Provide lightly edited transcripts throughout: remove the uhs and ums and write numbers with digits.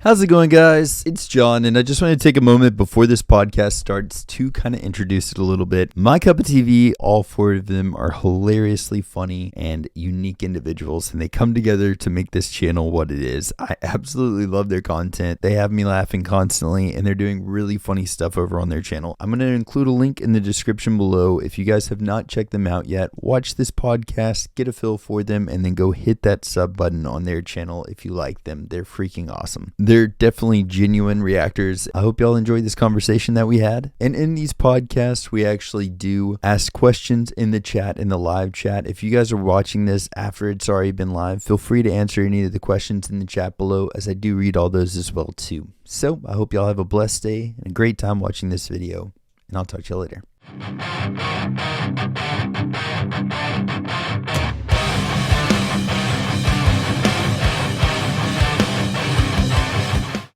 How's it going, guys? It's John, and I just want to take a moment before this podcast starts to kind of introduce it a little bit. My Cup of TV, all four of them are hilariously funny and unique individuals, and they come together to make this channel what it is. I absolutely love their content. They have me laughing constantly, and they're doing really funny stuff over on their channel. I'm going to include a link in the description below. If you guys have not checked them out yet, watch this podcast, get a feel for them, and then go hit that sub button on their channel if you like them. They're freaking awesome. They're definitely genuine reactors. I hope y'all enjoyed this conversation that we had. And in these podcasts, we actually do ask questions in the chat, in the live chat. If you guys are watching this after it's already been live, feel free to answer any of the questions in the chat below, as I do read all those as well too. So I hope y'all have a blessed day and a great time watching this video, and I'll talk to you later.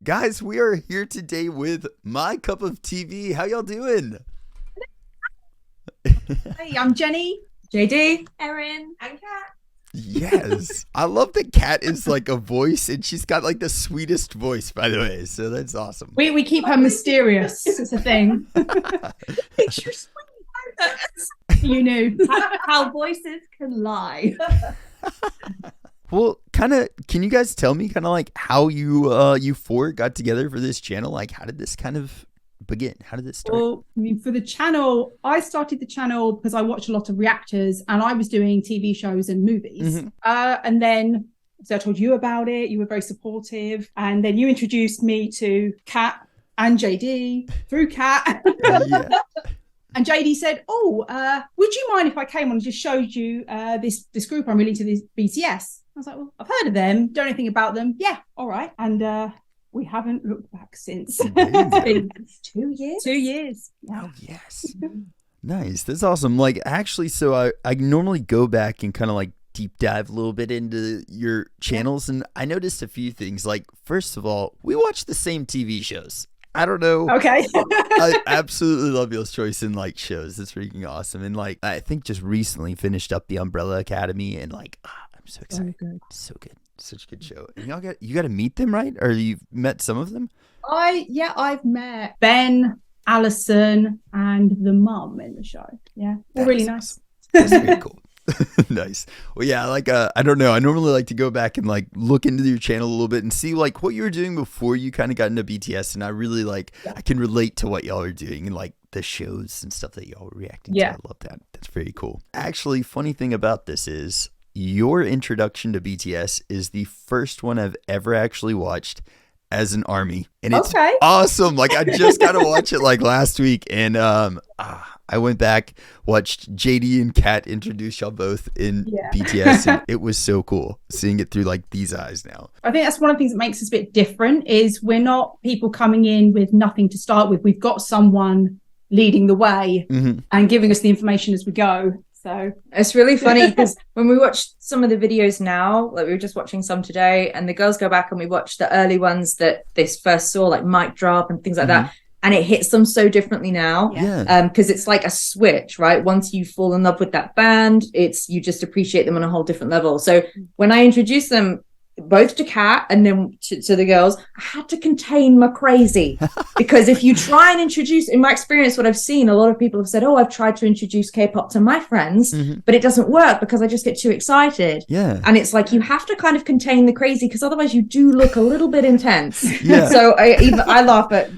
Guys, we are here today with My Cup of TV. How y'all doing? Hey, I'm Jenny, JD, Erin, and Kat. Yes. I love that Kat is like a voice, and she's got like the sweetest voice, by the way. So that's awesome. We keep her mysterious. It's a thing. it's your sweet. You knew how voices can lie. Well, can you guys tell me like how you four got together for this channel? Like, how did this kind of begin? How did this start? Well, I mean, for the channel, I started the channel because I watched a lot of reactors, and I was doing TV shows and movies. Mm-hmm. And then, so I told you about it. You were very supportive, and then you introduced me to Kat and JD through Kat. Yeah. And JD said, would you mind if I came on and just showed you this group I'm really into, this b.t.s? I was like, well, I've heard of them, don't know anything about them. Yeah, all right. And we haven't looked back since. It's been 2 years. 2 years. Yeah. Oh, yes. Nice. That's awesome. Like, actually, so I normally go back and kind of like deep dive a little bit into your channels, and I noticed a few things. Like, first of all, we watch the same TV shows. I don't know. Okay. I absolutely love y'all's choice in like shows. It's freaking awesome. And like, I think just recently finished up the Umbrella Academy, and like, I'm so excited. Good. So good. Such a good show. And you got to meet them, right? Or you've met some of them? I've met Ben, Alison, and the mum in the show. Yeah. All really nice. That's very cool. Nice. Well, yeah, like I don't know, I normally like to go back and like look into your channel a little bit and see like what you were doing before you kind of got into b.t.s, and I really I can relate to what y'all are doing and like the shows and stuff that y'all were reacting to. I love that. That's very cool. Actually, funny thing about this is your introduction to b.t.s is the first one I've ever actually watched as an army, and it's awesome. Like, I just got to watch it like last week, and I went back, watched JD and Kat introduce y'all both in b.t.s, and it was so cool seeing it through like these eyes now. I think that's one of the things that makes us a bit different, is we're not people coming in with nothing to start with. We've got someone leading the way and giving us the information as we go. So it's really funny because when we watch some of the videos now, like we were just watching some today, and the girls go back and we watch the early ones that they first saw, like mic drop and things like that. And it hits them so differently now. Yeah. Because it's like a switch, right? Once you fall in love with that band, you just appreciate them on a whole different level. So when I introduced them both to Kat and then to the girls, I had to contain my crazy, because if you try and introduce, in my experience, what I've seen, a lot of people have said, I've tried to introduce K-pop to my friends, but it doesn't work because I just get too excited. Yeah. And it's like, you have to kind of contain the crazy, because otherwise you do look a little bit intense. Yeah. So I laugh at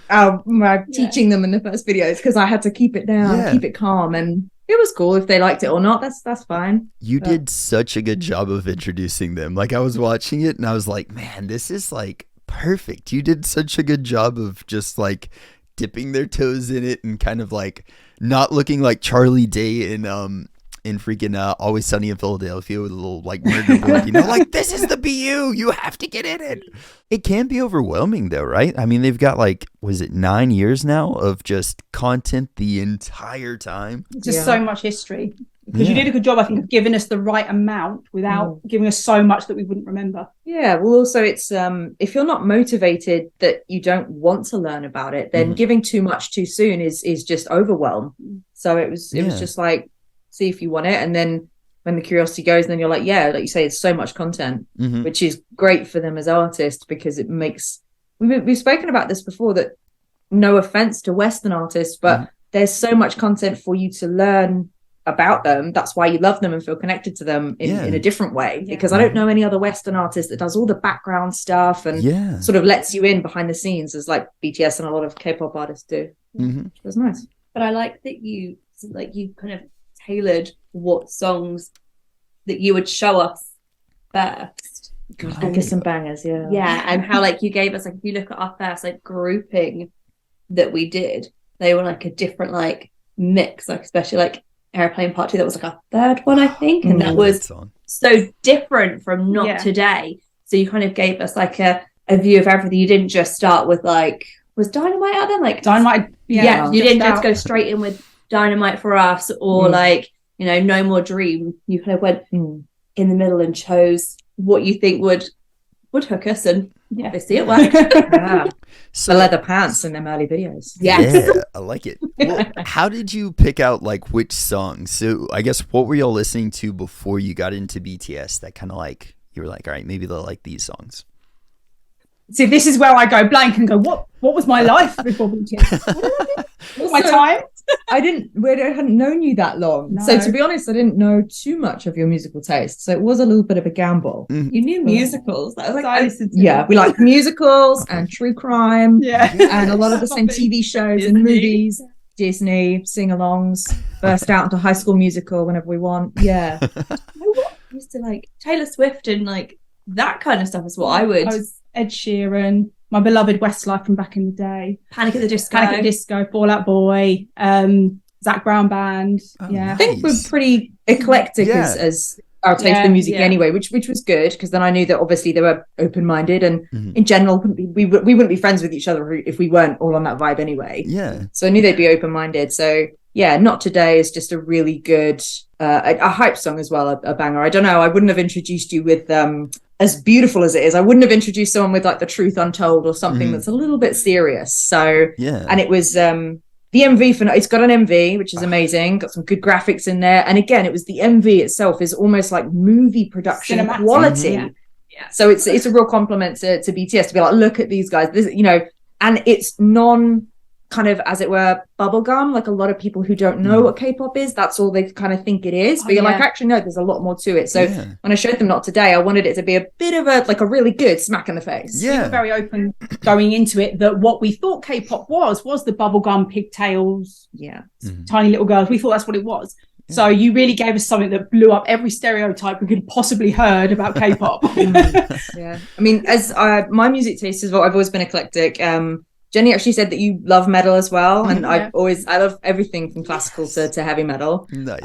my teaching them in the first videos, because I had to keep it down, keep it calm, and it was cool. If they liked it or not, that's fine. You did such a good job of introducing them. Like, I was watching it and I was like, man, this is like perfect. You did such a good job of just like dipping their toes in it and kind of like not looking like Charlie Day in freaking Always Sunny in Philadelphia with a little like murder board, like, this is the BU, you have to get in it. It can be overwhelming though, right? I mean, they've got like, was it 9 years now of just content the entire time? Just so much history. Because you did a good job, I think, of giving us the right amount without giving us so much that we wouldn't remember. Yeah, well, also it's if you're not motivated, that you don't want to learn about it, then giving too much too soon is just overwhelm. So it was just like, see if you want it, and then when the curiosity goes, then you're like, like you say, it's so much content, which is great for them as artists, because it makes we've spoken about this before, that no offense to Western artists, but there's so much content for you to learn about them. That's why you love them and feel connected to them in a different way, because I don't know any other Western artist that does all the background stuff and sort of lets you in behind the scenes as like BTS and a lot of K-pop artists do. It was nice. But I like that you kind of tailored what songs that you would show us first. Give some bangers, and how like you gave us, like, if you look at our first like grouping that we did, they were like a different like mix, like especially like Airplane Part 2, that was like our third one, I think, and that was so different from Not Today. So you kind of gave us like a view of everything. You didn't just start with like, was Dynamite out then? Like Dynamite, you didn't just go straight in with Dynamite for Us, or like, you know, No More Dream. You kind of went in the middle and chose what you think would hook us, and obviously it worked. So the leather pants in them early videos. Yeah, I like it. Well, how did you pick out like which songs? So I guess, what were y'all listening to before you got into BTS that kind of like, you were like, all right, maybe they'll like these songs? See, this is where I go blank and go, what was my life before BTS? What was my time? I hadn't known you that long. No. So to be honest, I didn't know too much of your musical taste. So it was a little bit of a gamble. You knew musicals. That was like, we like musicals and true crime. And a lot of the same TV shows and movies. Disney, sing-alongs, burst out into High School Musical whenever we want. Yeah. Used to like Taylor Swift and like that kind of stuff is what I was Ed Sheeran, my beloved Westlife from back in the day, Panic at the Disco, Fall Out Boy, Zac Brown Band. I think we're pretty eclectic as our taste in music anyway, which was good, because then I knew that obviously they were open-minded, and in general we wouldn't be friends with each other if we weren't all on that vibe anyway. So I knew they'd be open-minded. So Not Today is just a really good a hype song as well, a banger. I don't know, I wouldn't have introduced you with as beautiful as it is, I wouldn't have introduced someone with like The Truth Untold or something that's a little bit serious. So and it was the MV for it's got an MV, which is amazing, got some good graphics in there, and again, it was the MV itself is almost like movie production cinematic quality. So it's a real compliment to BTS to be like, look at these guys, this, you know, and it's non kind of, as it were, bubblegum. Like a lot of people who don't know what K-pop is, that's all they kind of think it is, but you're like, actually no, there's a lot more to it. So when I showed them Not Today, I wanted it to be a bit of a really good smack in the face. We were very open going into it that what we thought K-pop was the bubblegum, pigtails, tiny little girls. We thought that's what it was. So you really gave us something that blew up every stereotype we could possibly heard about K-pop. I mean, as my music taste is, I've always been eclectic. Jenny actually said that you love metal as well, and I love everything from classical to heavy metal. Nice.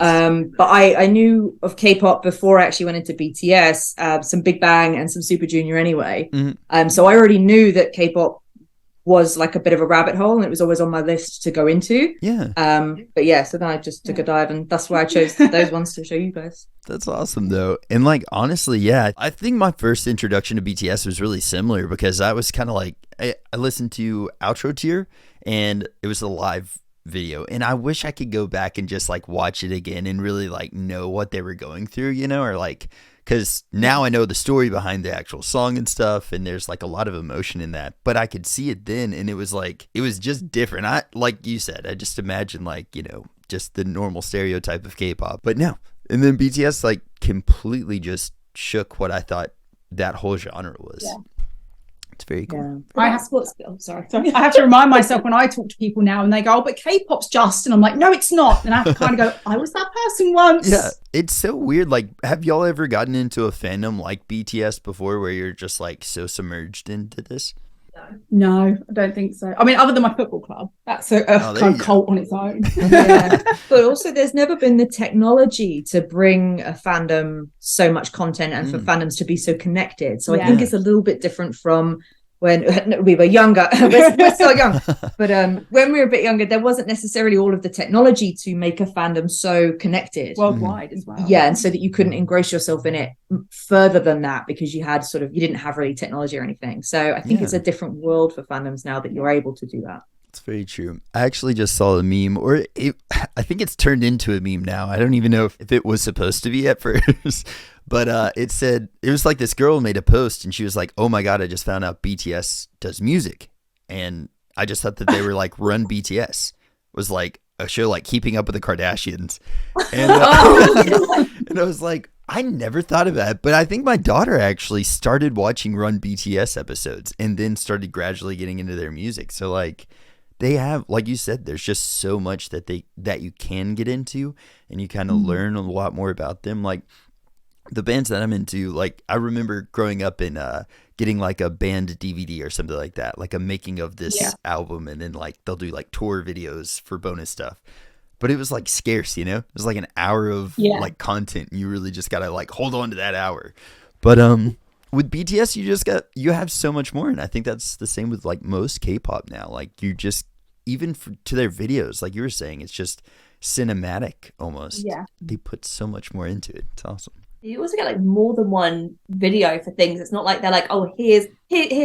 But I knew of K-pop before I actually went into BTS, some Big Bang and some Super Junior anyway. So I already knew that K-pop was like a bit of a rabbit hole, and it was always on my list to go into. But so then I just took a dive, and that's why I chose those ones to show you guys. That's awesome though. And like, honestly, I think my first introduction to BTS was really similar, because I was kind of like, I listened to Outro Tier, and it was a live video, and I wish I could go back and just like watch it again and really like know what they were going through, you know, or like, because now I know the story behind the actual song and stuff, and there's like a lot of emotion in that, but I could see it then, and it was like, it was just different. I, like you said, I just imagined like, you know, just the normal stereotype of K-pop, but no. And then BTS like completely just shook what I thought that whole genre was. It's very cool. I have to remind myself when I talk to people now, and they go, "Oh, but K-pop's just," and I'm like, "No, it's not." And I have to kind of go, "I was that person once." Yeah, it's so weird. Like, have y'all ever gotten into a fandom like BTS before, where you're just like so submerged into this? No, I don't think so. I mean, other than my football club, that's a kind of cult on its own. But also, there's never been the technology to bring a fandom so much content, and for fandoms to be so connected. So I think it's a little bit different from when we were younger. we're still young, but when we were a bit younger, there wasn't necessarily all of the technology to make a fandom so connected worldwide as well. And so that you couldn't engross yourself in it further than that, because you didn't have really technology or anything. So I think it's a different world for fandoms now that you're able to do that. It's very true. I actually just saw a meme, I think it's turned into a meme now. I don't even know if it was supposed to be at first, but it was like this girl made a post and she was like, "Oh my God, I just found out BTS does music." And I just thought that they were like Run BTS was like a show like Keeping Up with the Kardashians. And, and I was like, I never thought of that, but I think my daughter actually started watching Run BTS episodes and then started gradually getting into their music. So like they have, like you said, there's just so much that you can get into and you kind of learn a lot more about them. Like the bands that I'm into, like I remember growing up and getting like a band DVD or something like that, like a making of this album, and then like they'll do like tour videos for bonus stuff. But it was like scarce, you know? It was like an hour of like content. You really just gotta like hold on to that hour. But with BTS, you have so much more, and I think that's the same with like most K-pop now. Like you just to their videos, like you were saying, it's just cinematic almost. Yeah, they put so much more into it. It's awesome. You also get like more than one video for things. It's not like they're like, oh, here's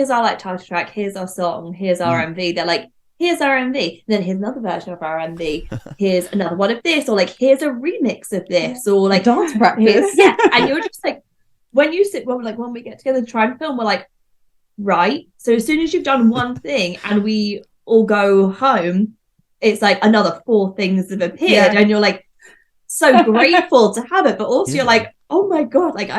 our like title track, here's our song, here's our MV. They're like, here's our MV, then here's another version of our MV, here's another one of this, or like here's a remix of this, or like dance practice. Yeah, and you're just like, when we get together to try and film, we're like, right. So as soon as you've done one thing and we all go home, it's like another 4 things have appeared, and you're like so grateful to have it, but also you're like, oh my God, like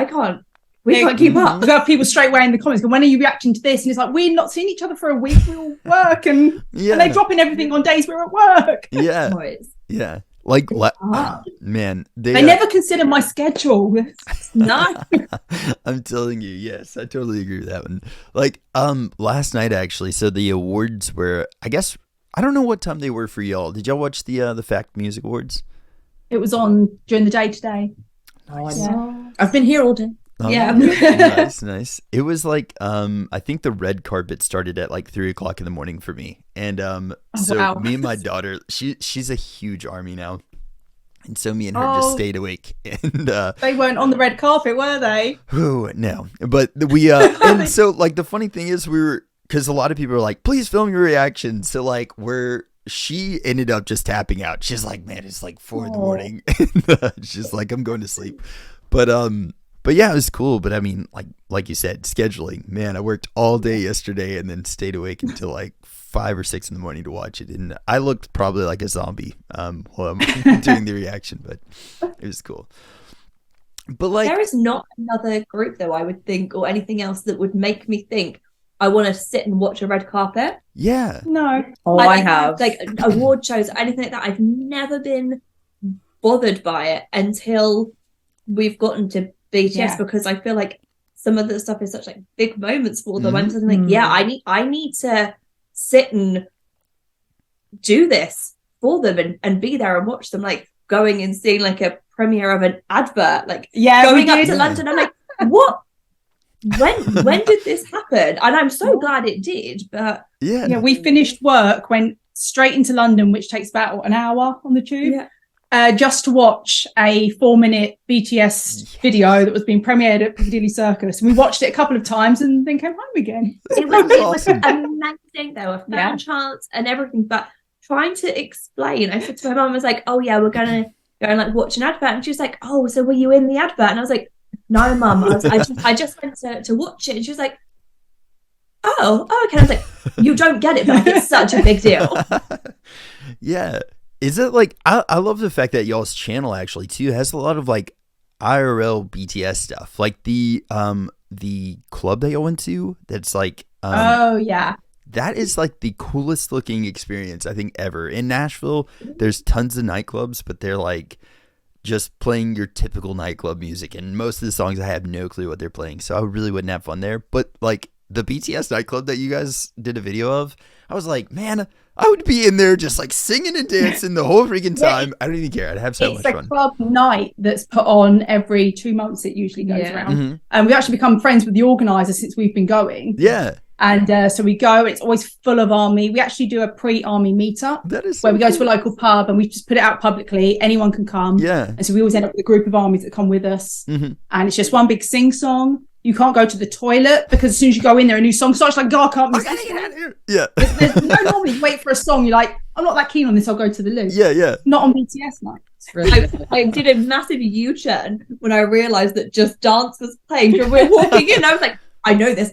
we can't keep up. I've got people straight away in the comments going, when are you reacting to this? And it's like, we're not seeing each other for a week. We all work and they're dropping everything on days we're at work. Yeah. Yeah. Like, man. They never consider my schedule. No. I'm telling you, yes. I totally agree with that one. Like, last night, actually, so the awards were, I guess, I don't know what time they were for y'all. Did y'all watch the Fact Music Awards? It was on during the day today. Nice. I've been here all day. Oh, yeah. Nice. It was like, I think the red carpet started at like 3:00 in the morning for me. And me and my daughter, she's a huge ARMY now. And so me and her just stayed awake. And they weren't on the red carpet, were they? Oh, no. But we, and so like the funny thing is because a lot of people are like, please film your reaction. So like she ended up just tapping out. She's like, man, it's like 4 in the morning. And, she's like, I'm going to sleep. But yeah, it was cool. But I mean, like you said, scheduling, man, I worked all day yesterday and then stayed awake until like 5 or 6 in the morning to watch it. And I looked probably like a zombie while I'm doing the reaction, but it was cool. But like, there is not another group though, I would think, or anything else that would make me think I want to sit and watch a red carpet. Yeah. No. Oh, I have. Like award shows, anything like that. I've never been bothered by it until we've gotten to b.t.s because I feel like some of the stuff is such like big moments for them. I'm just like, I need to sit and do this for them and be there and watch them, like going and seeing like a premiere of an advert, like going up to London. I'm like, what? When did this happen? And I'm so glad it did. But yeah, we finished work, went straight into London, which takes about an hour on the tube, just to watch a 4-minute b.t.s video that was being premiered at Piccadilly Circus. And we watched it a couple of times and then came home again. It was amazing though, a fan chance and everything. But trying to explain, I said to my mum, I was like, oh yeah, we're gonna go and like watch an advert, and she was like, oh, so were you in the advert? And I was like, no, mum, I just went to watch it. And she was like, oh, okay. I was like, you don't get it, but like, it's such a big deal. Yeah. Is it like, I love the fact that y'all's channel actually too has a lot of like IRL BTS stuff, like the club that y'all went to. That's like, that is like the coolest looking experience I think ever in Nashville. There's tons of nightclubs, but they're like just playing your typical nightclub music, and most of the songs I have no clue what they're playing, so I really wouldn't have fun there. But like the BTS nightclub that you guys did a video of, I was like, man, I would be in there just like singing and dancing the whole freaking time. I don't even care. I'd have so much fun. It's a club night that's put on every 2 months. It usually goes around. And we actually become friends with the organizer since we've been going. Yeah. And so we go, it's always full of ARMY. We actually do a pre-ARMY meetup where we go to a local pub and we just put it out publicly. Anyone can come. Yeah. And so we always end up with a group of ARMYs that come with us. And it's just one big sing song. You can't go to the toilet because as soon as you go in there, a new song starts. Like, God, I can't miss I gotta this get one. out of here. Yeah. There's no normally you wait for a song. You're like, I'm not that keen on this. I'll go to the loo. Yeah. Not on b.t.s night. I did a massive U-turn when I realised that Just Dance was playing. And we're walking in. I was like, I know this,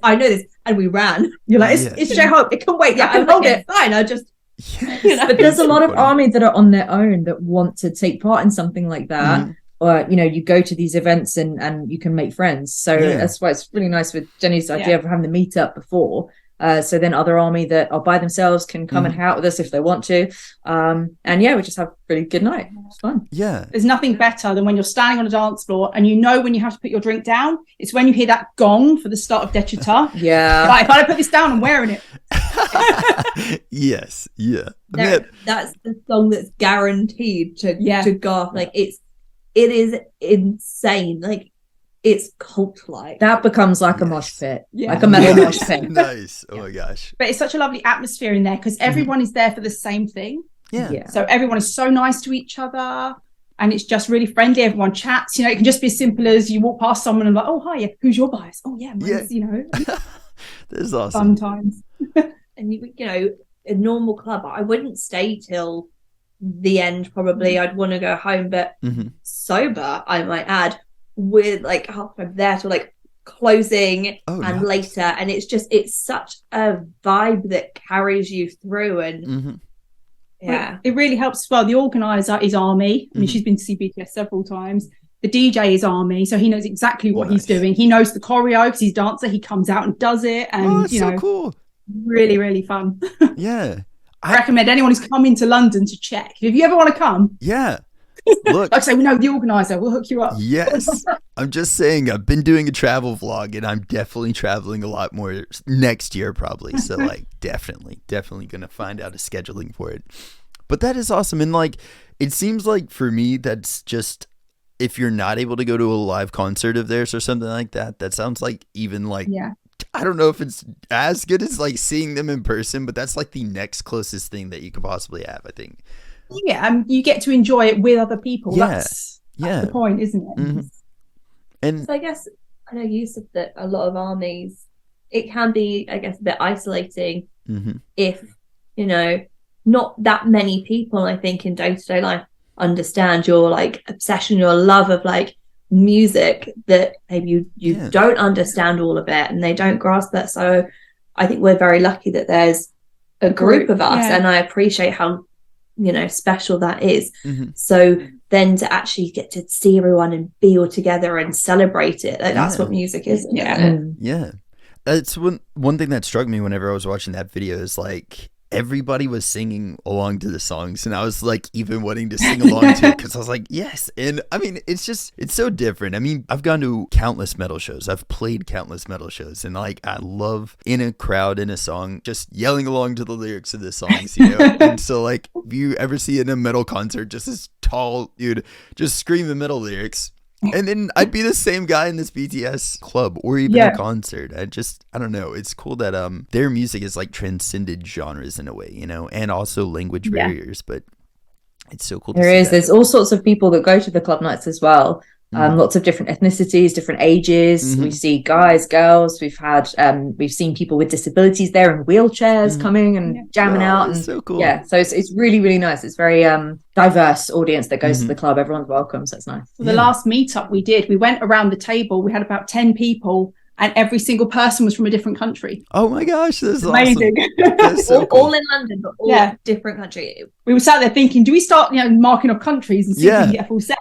and we ran. You're like, it's J-Hope. It can wait. Yeah, I can I'm hold like, it. it's fine. I just, Yes. But there's a lot of funny. army that are on their own that want to take part in something like that. Or, you know, you go to these events and you can make friends. So that's why it's really nice with Jenny's idea of having the meetup before. So then other army that are by themselves can come and hang out with us if they want to. And we just have a really good night. It's fun. Yeah. There's nothing better than when you're standing on a dance floor and you know when you have to put your drink down. It's when you hear that gong for the start of b.t.s. Yeah. Like, if I don't put this down, I'm wearing it. Yes. Yeah. that's the song that's guaranteed to go off. Like it is insane. Like it's cult-like. That becomes like a mosh pit. Yeah. Like a metal mosh pit. Nice. Oh my gosh. But it's such a lovely atmosphere in there because everyone is there for the same thing. Yeah. So everyone is so nice to each other and it's just really friendly. Everyone chats. You know, it can just be as simple as you walk past someone and like, oh, hi, who's your bias? Oh, yeah, mine's, you know. This is awesome. Fun times. And you know, a normal club, I wouldn't stay till the end. Probably, I'd want to go home, but sober, I might add, with like half of there till like closing later, and it's such a vibe that carries you through, and it really helps as well. The organizer is Army. I mean, she's been to see b.t.s several times. The DJ is Army, so he knows exactly what he's doing. He knows the choreo because he's a dancer. He comes out and does it, and that's so cool. Really, really fun. Yeah, I recommend anyone who's coming to London to check. If you ever want to come, look, like I say, we know the organizer. We'll hook you up. Yes, I'm just saying. I've been doing a travel vlog, and I'm definitely traveling a lot more next year, probably. So, like, definitely gonna find out a scheduling for it. But that is awesome, and like, it seems like for me, that's just. If you're not able to go to a live concert of theirs or something like that, that sounds like even like, I don't know if it's as good as like seeing them in person, but that's like the next closest thing that you could possibly have, I think. Yeah, you get to enjoy it with other people. That's the point, isn't it? And so I guess I know you said that a lot of armies, it can be, I guess, a bit isolating if, you know, not that many people, I think, in day-to-day life understand your like obsession, your love of like music, that maybe you don't understand all of it and they don't grasp that. So I think we're very lucky that there's a group of us, and I appreciate how, you know, special that is. So then to actually get to see everyone and be all together and celebrate it, like that's what music is. That's one thing that struck me whenever I was watching that video is like everybody was singing along to the songs, and I was like even wanting to sing along to it because I was like, yes. And I mean, it's so different. I mean, I've gone to countless metal shows, I've played countless metal shows, and like I love in a crowd in a song just yelling along to the lyrics of the songs, you know. And so like if you ever see in a metal concert just this tall dude just scream the metal lyrics, and then I'd be the same guy in this b.t.s club or even a concert. I don't know. It's cool that their music is like transcended genres in a way, you know, and also language barriers. But it's so cool. There's all sorts of people that go to the club nights as well. Lots of different ethnicities, different ages. We see guys, girls. We've seen people with disabilities there in wheelchairs coming and jamming out. And so cool. Yeah, so it's really, really nice. It's very diverse audience that goes to the club. Everyone's welcome, so it's nice. Well, the last meetup we did, we went around the table. We had about 10 people, and every single person was from a different country. Oh my gosh, that's amazing! Awesome. That's so cool. All in London, but all different country. We were sat there thinking, do we start, marking off countries and see if we can get a full set?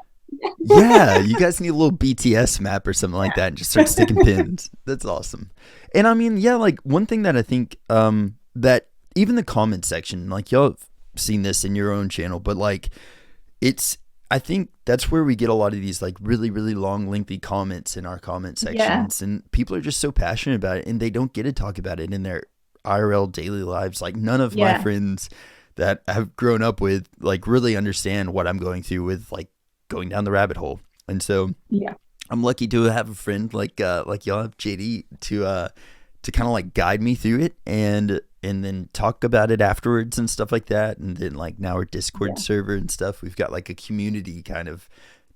Yeah, you guys need a little b.t.s map or something like that and just start sticking pins. That's awesome. And I mean, like one thing that I think that even the comment section, like y'all have seen this in your own channel, but like I think that's where we get a lot of these like really, really long, lengthy comments in our comment sections, and people are just so passionate about it, and they don't get to talk about it in their IRL daily lives. Like none of my friends that I've grown up with like really understand what I'm going through with like going down the rabbit hole. And so I'm lucky to have a friend like y'all have, JD, to kind of like guide me through it and then talk about it afterwards and stuff like that. And then like now our Discord server and stuff, we've got like a community kind of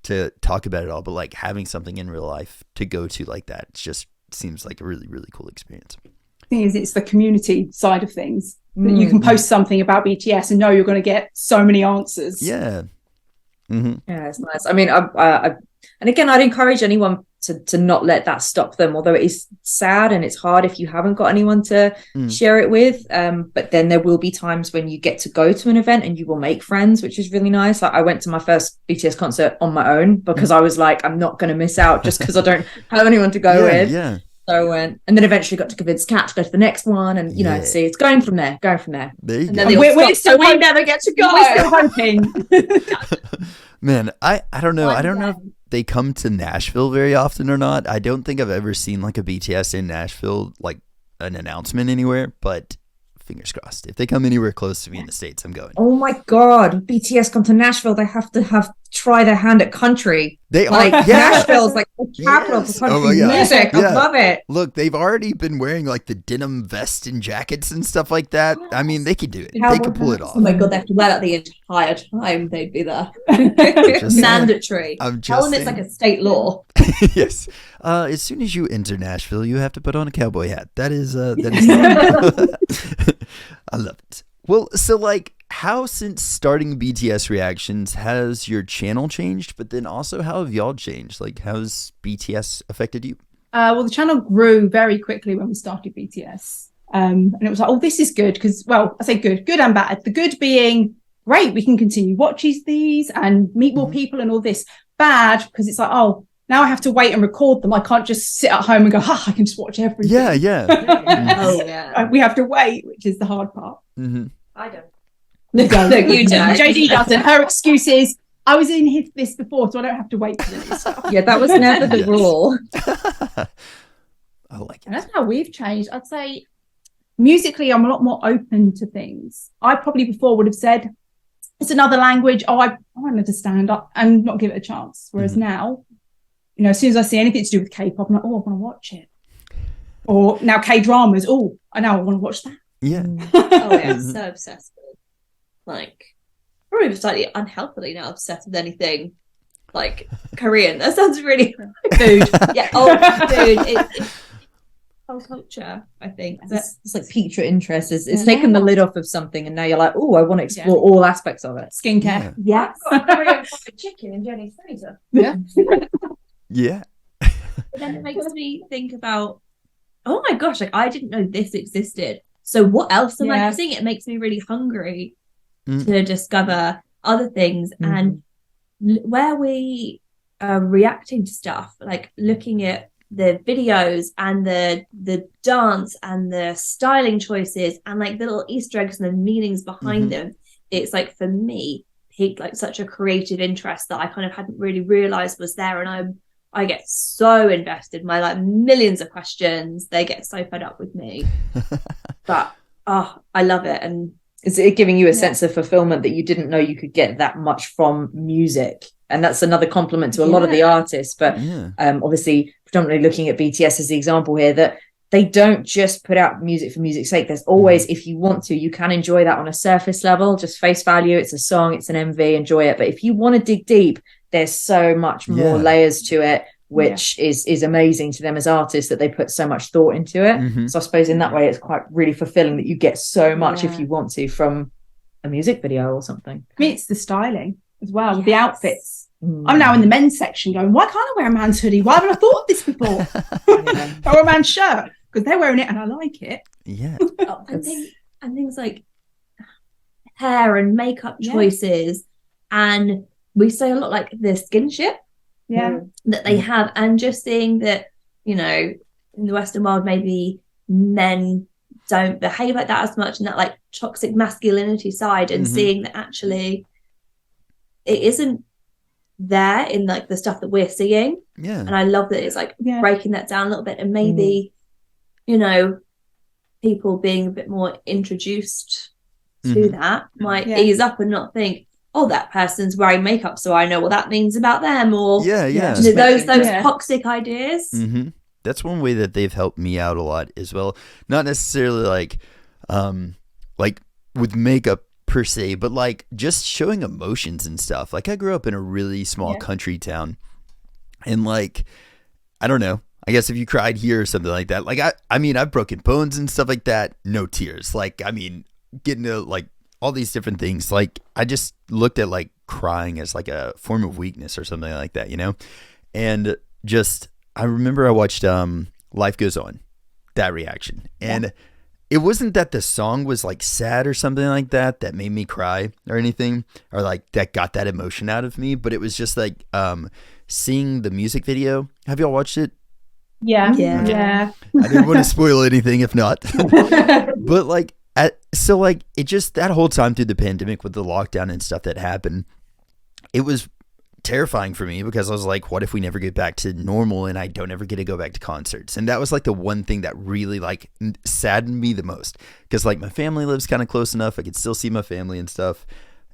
to talk about it all, but like having something in real life to go to like that, it's just seems like a really, really cool experience. Thing is, it's the community side of things that you can post something about BTS and know you're going to get so many answers. Yeah. Yeah, it's nice. I mean, and again, I'd encourage anyone to not let that stop them, although it is sad and it's hard if you haven't got anyone to share it with. But then there will be times when you get to go to an event and you will make friends, which is really nice. Like I went to my first BTS concert on my own because I was like, I'm not going to miss out just because I don't have anyone to go with. Yeah. So I went, and then eventually got to convince Kat to go to the next one, and you know, see, it's going from there. There you And go. then We're still we never get to go. We're still hoping. Man, I don't know. I don't know if One they come to Nashville very often or not. I don't think I've ever seen like a BTS in Nashville, like an announcement anywhere, but fingers crossed. If they come anywhere close to me in the States, I'm going. Oh my God, BTS come to Nashville. They have to try their hand at country. They Like are, yeah. Nashville's like the capital Yes. for country Oh my God. music. Yeah. I love it. Look, they've already been wearing like the denim vest and jackets and stuff like that. I mean, they could do it. How They could pull it off. Oh my god, they have to wear that the entire time they'd be there. Just saying. Mandatory. I'm Tell just them it's saying. like a state law. Yes. As soon as you enter Nashville, you have to put on a cowboy hat. That is I love it. Well, so like, how since starting BTS reactions has your channel changed? But then also, how have y'all changed? Like, how's BTS affected you? Well, the channel grew very quickly when we started BTS. And it was like, oh, this is good. Because, well, I say good and bad. The good being, great, we can continue watching these and meet more people and all this. Bad, because it's like, oh, now I have to wait and record them. I can't just sit at home and go, I can just watch everything. Yeah. Oh yeah. We have to wait, which is the hard part. I don't. You don't. Look, you don't. JD doesn't. Her excuse is, I was in this before, so I don't have to wait for the new stuff. Yeah, that was never the Yes. rule. I like And it. that's how we've changed. I'd say musically, I'm a lot more open to things. I probably before would have said, it's another language. Oh, I want to stand up and not give it a chance. Whereas now, you know, as soon as I see anything to do with K-pop, I'm like, oh, I want to watch it. Or now K-dramas. Oh, I want to watch that. Yeah. Oh yeah, so obsessed with like probably slightly unhealthily now obsessed with anything like Korean. That sounds really Food. yeah. Oh, dude, it's whole culture. I think It's like piqued your interest. It's taken the lid off of something, and now you're like, oh, I want to explore all aspects of it. Skincare. Yes. Korean fried chicken and Jenny's freezer. Yeah. Yeah. But then it makes me think about, oh my gosh, like I didn't know this existed. So what else am I missing? It makes me really hungry to discover other things and where we are reacting to stuff, like looking at the videos and the dance and the styling choices and like the little Easter eggs and the meanings behind them. It's like for me piqued like such a creative interest that I kind of hadn't really realized was there, and I get so invested. My like millions of questions, they get so fed up with me. But I love it. And Is it giving you a sense of fulfillment that you didn't know you could get that much from music? And that's another compliment to a lot of the artists. But obviously, predominantly looking at BTS as the example here, that they don't just put out music for music's sake. There's always, if you want to, you can enjoy that on a surface level, just face value. It's a song, it's an MV, enjoy it. But if you want to dig deep, there's so much more layers to it, which is amazing to them as artists, that they put so much thought into it. So I suppose in that way, it's quite really fulfilling that you get so much if you want to from a music video or something. I mean, it's the styling as well, the outfits. I'm now in the men's section going, why can't I wear a man's hoodie? Why haven't I thought of this before? Or a man's shirt, because they're wearing it and I like it. Yeah. and things like hair and makeup choices, and we say a lot like the skinship that they have, and just seeing that, you know, in the Western world maybe men don't behave like that as much, and that like toxic masculinity side, and seeing that actually it isn't there in like the stuff that we're seeing. And I love that it's like breaking that down a little bit, and maybe you know, people being a bit more introduced to that might ease up and not think, oh, that person's wearing makeup, so I know what that means about them, or those toxic ideas. That's one way that they've helped me out a lot as well. Not necessarily like with makeup per se, but like just showing emotions and stuff. Like I grew up in a really small country town, and like I don't know, I guess if you cried here or something like that, like I mean, I've broken bones and stuff like that. No tears. Like, I mean, getting to like all these different things. Like, I just looked at like crying as like a form of weakness or something like that, you know? And just, I remember I watched Life Goes On, that reaction. And it wasn't that the song was like sad or something like that that made me cry or anything, or like that got that emotion out of me, but it was just like seeing the music video. Have y'all watched it? Yeah. Yeah. I didn't want to spoil anything if not. But like so like it just, that whole time through the pandemic with the lockdown and stuff that happened, it was terrifying for me because I was like, what if we never get back to normal and I don't ever get to go back to concerts? And that was like the one thing that really like saddened me the most, because like my family lives kind of close enough, I could still see my family and stuff,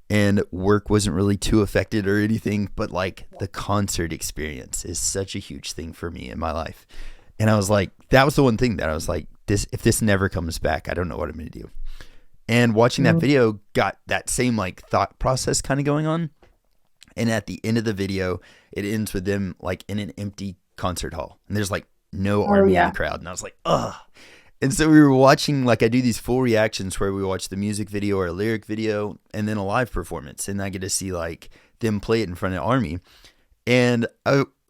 and work wasn't really too affected or anything, but like the concert experience is such a huge thing for me in my life. And I was like, that was the one thing that I was like, this, if this never comes back, I don't know what I'm going to do. And watching that video got that same like thought process kind of going on. And at the end of the video, it ends with them like in an empty concert hall, and there's like no army in the crowd. And I was like, ugh. And so we were watching, like I do these full reactions where we watch the music video or a lyric video and then a live performance. And I get to see like them play it in front of army. And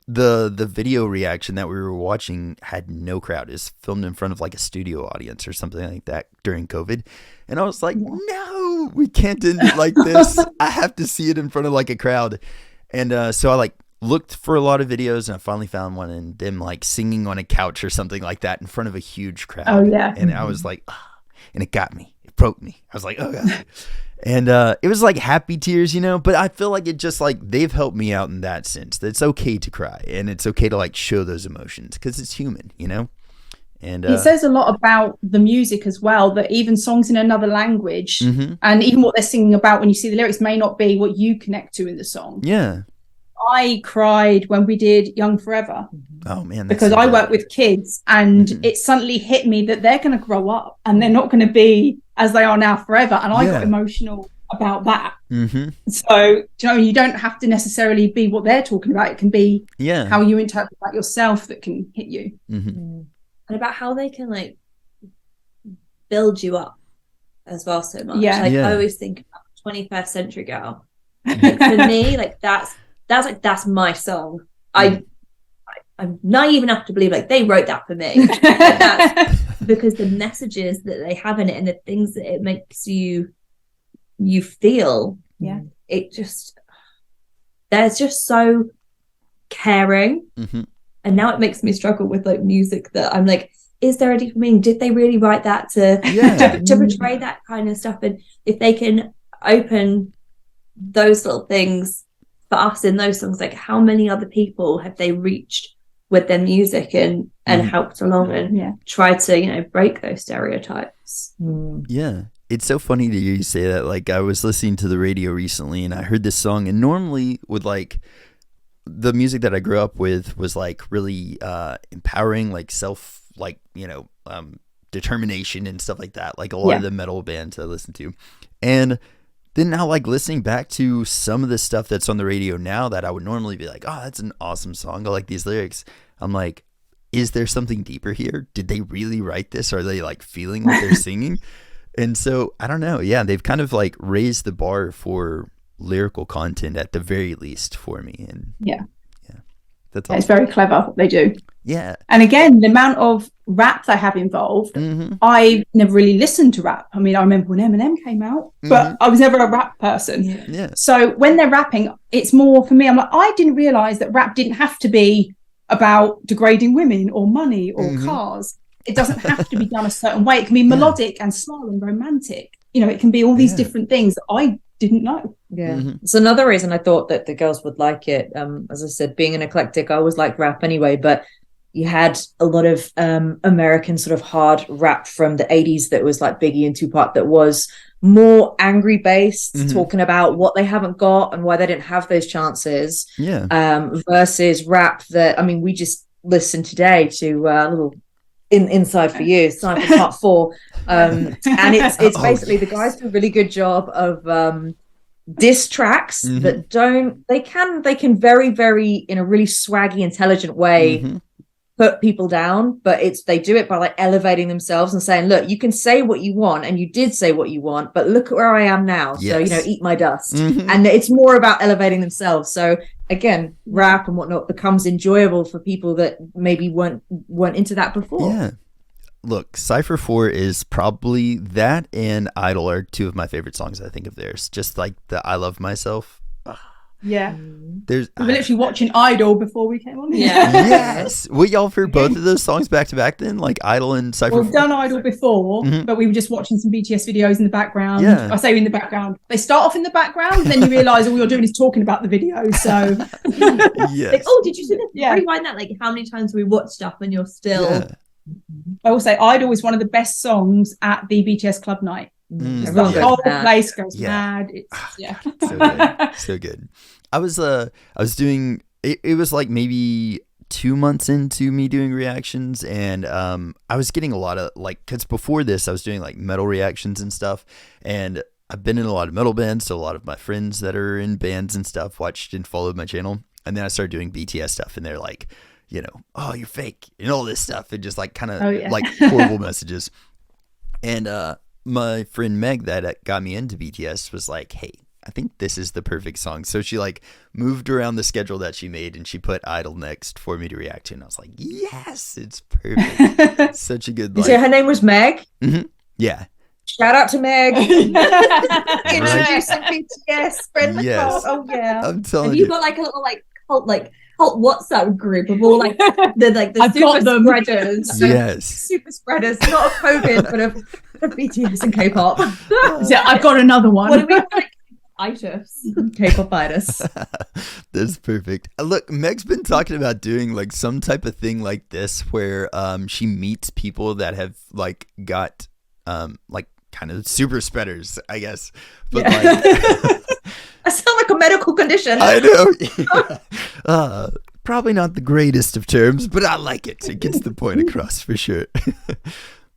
the video reaction that we were watching had no crowd. It was filmed in front of like a studio audience or something like that during COVID. And I was like, no, we can't end it like this. I have to see it in front of like a crowd. And so I like looked for a lot of videos, and I finally found one, and them like singing on a couch or something like that in front of a huge crowd. Oh yeah. And I was like, oh, and it got me. It broke me. I was like, oh God. And it was like happy tears, you know, but I feel like it just like they've helped me out in that sense, that it's okay to cry and it's okay to like show those emotions because it's human, you know? And it says a lot about the music as well, that even songs in another language and even what they're singing about when you see the lyrics may not be what you connect to in the song. Yeah. I cried when we did Young Forever. Oh man. Because so I work with kids, and it suddenly hit me that they're going to grow up and they're not going to be as they are now forever. And I got emotional about that. So, you don't have to necessarily be what they're talking about. It can be how you interpret that yourself that can hit you. And about how they can like build you up as well so much. I always think about 21st Century Girl. Like, for me, like that's my song. I'm naive enough to believe like they wrote that for me. That's because the messages that they have in it and the things that it makes you feel. Yeah. It just, they're just so caring. And now it makes me struggle with like music that I'm like, is there a deeper meaning? Did they really write that to portray that kind of stuff? And if they can open those little things for us in those songs, like how many other people have they reached with their music and helped along and tried to, break those stereotypes. Yeah. It's so funny to hear you say that. Like I was listening to the radio recently and I heard this song, and normally with like the music that I grew up with was like really empowering, like self, like, determination and stuff like that. Like a lot of the metal bands I listen to. And then now like listening back to some of the stuff that's on the radio now that I would normally be like, oh, that's an awesome song, I like these lyrics. I'm like, is there something deeper here? Did they really write this? Are they like feeling what they're singing? And so I don't know. Yeah, they've kind of like raised the bar for lyrical content at the very least for me. And that's awesome. It's very clever what they do. Yeah. And again, the amount of rap they have involved, I never really listened to rap. I mean, I remember when Eminem came out, but I was never a rap person. Yeah. So when they're rapping, it's more for me, I'm like, I didn't realize that rap didn't have to be about degrading women or money or cars. It doesn't have to be done a certain way. It can be melodic and slow and romantic. It can be all these different things that I didn't know. It's another reason I thought that the girls would like it. As I said, being an eclectic, I always liked rap anyway, but you had a lot of American sort of hard rap from the 80s that was like Biggie and Tupac, that was more angry based, talking about what they haven't got and why they didn't have those chances. Versus rap that, I mean, we just listened today to a little Inside for You, Sniper Part 4. And it's basically the guys do a really good job of diss tracks that they can very, very, in a really swaggy, intelligent way, put people down, but they do it by like elevating themselves and saying, look, you can say what you want, and you did say what you want, but look at where I am now. So, eat my dust. And it's more about elevating themselves. So again, rap and whatnot becomes enjoyable for people that maybe weren't into that before. Yeah. Look, Cypher 4 is probably that and Idol are two of my favorite songs, I think, of theirs. Just like the I Love Myself. Yeah. We were literally watching Idol before we came on. Yes. Well, y'all heard both of those songs back to back then? Like Idol and Cypher 4? We've done Idol before, but we were just watching some b.t.s videos in the background. Yeah. I say in the background. They start off in the background, and then you realise all you're doing is talking about the video. So, yes. Like, oh, did you see this? Yeah. Rewind that. Like, how many times have we watched stuff and you're still... Yeah. I will say Idol is one of the best songs at the b.t.s club night. Everyone The goes whole mad. place goes Yeah. mad. It's So good. So good. I was doing it was like maybe 2 months into me doing reactions, and I was getting a lot of like, because before this I was doing like metal reactions and stuff, and I've been in a lot of metal bands, so a lot of my friends that are in bands and stuff watched and followed my channel, and then I started doing b.t.s stuff, and they're like, oh, you're fake and all this stuff, and just like kind of like horrible messages. And my friend Meg that got me into b.t.s was like, hey, I think this is the perfect song. So she like moved around the schedule that she made, and she put Idol next for me to react to. And I was like, yes, it's perfect. Such a good. You say her name was Meg? Mm-hmm. Yeah. Shout out to Meg. Introducing Right. b.t.s. Spread the cult. Oh yeah. I'm telling Have you. you got like a little cult WhatsApp group of all like the I've super got them. spreaders? Yes. Super spreaders, not of COVID, but of b.t.s and K-pop. Yeah, I've got another one. What do we like? Itis. K-pop-itis. That's perfect. Look, Meg's been talking about doing like some type of thing like this where she meets people that have like got like kind of super spreaders, I guess. But like I sound like a medical condition. I know. Probably not the greatest of terms, but I like it. It gets the point across for sure.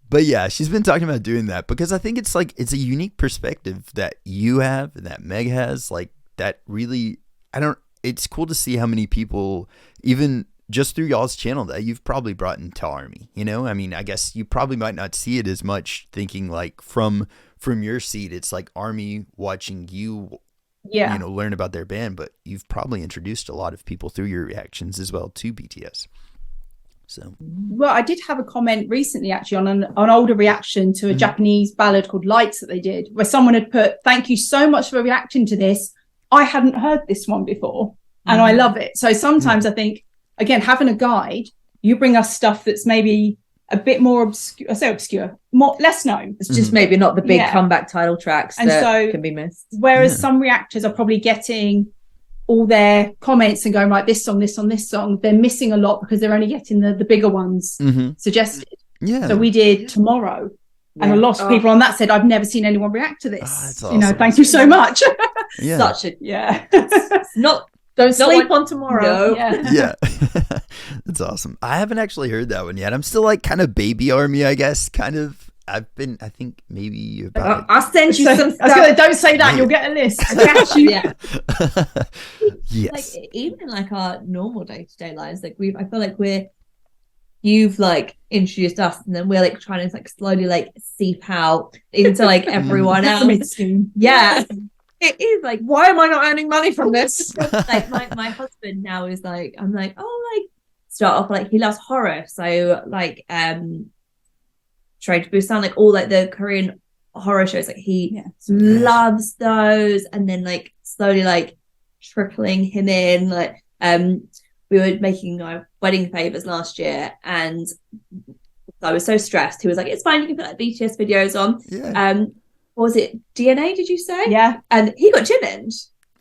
But yeah, she's been talking about doing that because I think it's a unique perspective that you have and that Meg has. Like that really, it's cool to see how many people, even just through y'all's channel, that you've probably brought into ARMY. I mean, I guess you probably might not see it as much, thinking like from your seat, it's like ARMY watching you, learn about their band, but you've probably introduced a lot of people through your reactions as well to b.t.s. So, well, I did have a comment recently actually on an older reaction to a Japanese ballad called Lights that they did, where someone had put, thank you so much for reacting to this. I hadn't heard this one before and I love it. So sometimes I think, again, having a guide, you bring us stuff that's maybe a bit more obscure, less known. It's just maybe not the big comeback title tracks and that so, can be missed. Whereas some reactors are probably getting all their comments and going, right, this song, they're missing a lot because they're only getting the bigger ones suggested. Yeah. So we did Tomorrow, and a lot of people on that said, I've never seen anyone react to this. That's awesome. Thank you so much. Yeah. Such a Don't sleep on Tomorrow. No. Yeah. That's awesome. I haven't actually heard that one yet. I'm still like kind of baby ARMY, I guess. Kind of. I think maybe about I'll send you some stuff. Don't say that. You'll get a list. I got you. Yeah. Yes. Like even in like our normal day-to-day lives, like I feel like you've like introduced us, and then we're like trying to like slowly like seep out into like everyone else. Yeah. It is like, why am I not earning money from this? Like my husband now is like, I'm like, oh, like start off like he loves horror, so like Train to Busan, like all like the Korean horror shows, like he loves those, and then like slowly like trickling him in. Like we were making our wedding favors last year, and I was so stressed. He was like, it's fine, you can put like b.t.s videos on. What was it, DNA, did you say? Yeah. And he got Jimin.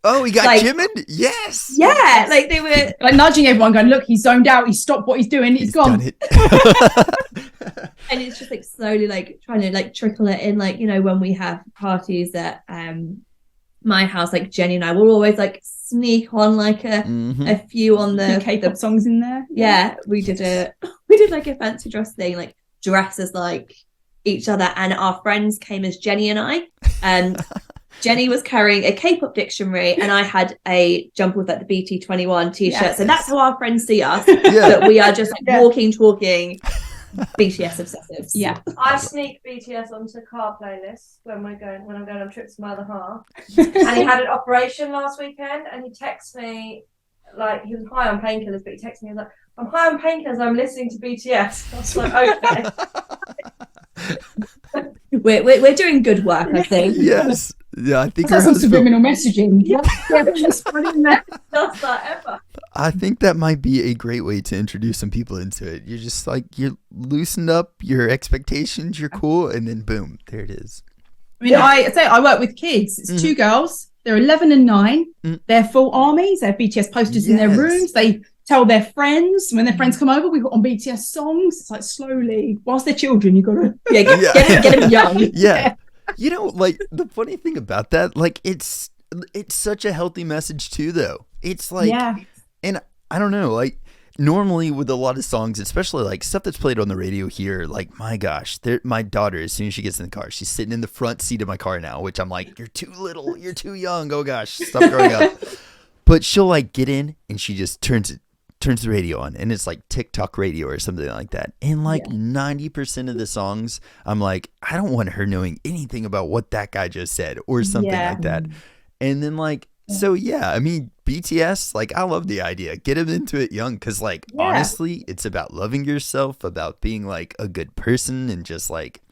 Oh, he got like, Jimin? Yes. Yeah, like they were like nudging everyone, going, look, he's zoned out, he's stopped what he's doing, he's gone. Done it. And it's just like slowly like trying to like trickle it in, like, when we have parties at my house, like Jenny and I will always like sneak on like a few on the K-pop songs in there. Yeah, we did like a fancy dress thing, like dresses like each other, and our friends came as Jenny and I, and Jenny was carrying a K-pop dictionary, and I had a jumper with like the BT21 t-shirt. Yes. So that's how our friends see us. Yeah. That we are just like walking, talking BTS obsessives. Yeah. I sneak BTS onto car playlists when I'm going on trips with my other half. And he had an operation last weekend, and he texted me like he was high on painkillers, but he texted me, he was like, "I'm high on painkillers. I'm listening to BTS." I was like, "Okay." We're doing good work, I think. Yes. Yeah, I think That's some subliminal messaging. Yeah, just put in there. Does that ever? I think that might be a great way to introduce some people into it. You're just like, you're loosened up your expectations, you're cool, and then boom, there it is. I mean, I work with kids. It's two girls. They're 11 and 9. They're full armies. They have BTS posters in their rooms. They tell their friends. When their friends come over, we put on BTS songs. It's like slowly, whilst they're children, you got to get them young. Yeah. You know, like, the funny thing about that, like, it's such a healthy message too, though. It's like, and I don't know, like, normally with a lot of songs, especially like stuff that's played on the radio here, like, my gosh, my daughter, as soon as she gets in the car, she's sitting in the front seat of my car now, which I'm like, you're too little, you're too young, oh gosh, stop growing up. But she'll like get in and she just turns the radio on, and it's like TikTok radio or something like that. And like 90% of the songs, I'm like, I don't want her knowing anything about what that guy just said or something like that. And then like, so yeah, I mean, BTS, like, I love the idea. Get them into it young, because like, honestly, it's about loving yourself, about being like a good person, and just like,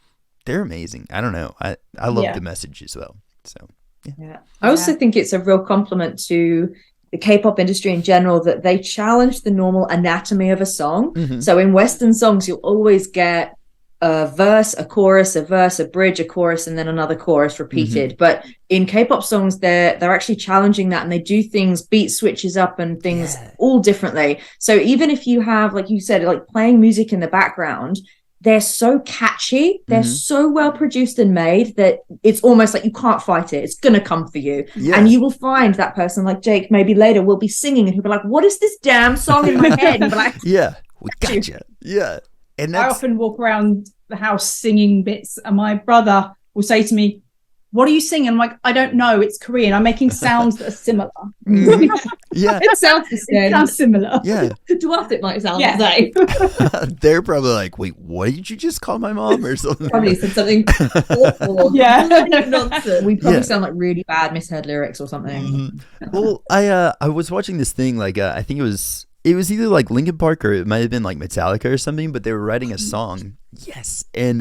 they're amazing. I don't know. I love the message as well. So yeah. I also think it's a real compliment to the K-pop industry in general that they challenge the normal anatomy of a song. So in Western songs, you'll always get a verse, a chorus, a verse, a bridge, a chorus, and then another chorus repeated. But in K-pop songs, they're actually challenging that, and they do things, beat switches up and things all differently. So even if you have, like you said, like playing music in the background, they're so catchy, they're so well produced and made that it's almost like you can't fight it. It's gonna come for you. And you will find that person like Jake maybe later will be singing, and he'll be like, what is this damn song in my head? And you'll be like, we gotcha. Yeah. And I often walk around the house singing bits, and my brother will say to me, "What are you singing?" I'm like, "I don't know. It's Korean. I'm making sounds that are similar." Yeah. it sounds the same. It sounds similar. Yeah. To us, it might sound the same. They're probably like, wait, what did you just call my mom or something? Probably said something awful. Nonsense. We probably sound like really bad misheard lyrics or something. Well, I was watching this thing, like, I think it was either like Linkin Park or it might have been like Metallica or something, but they were writing a song. Yes. And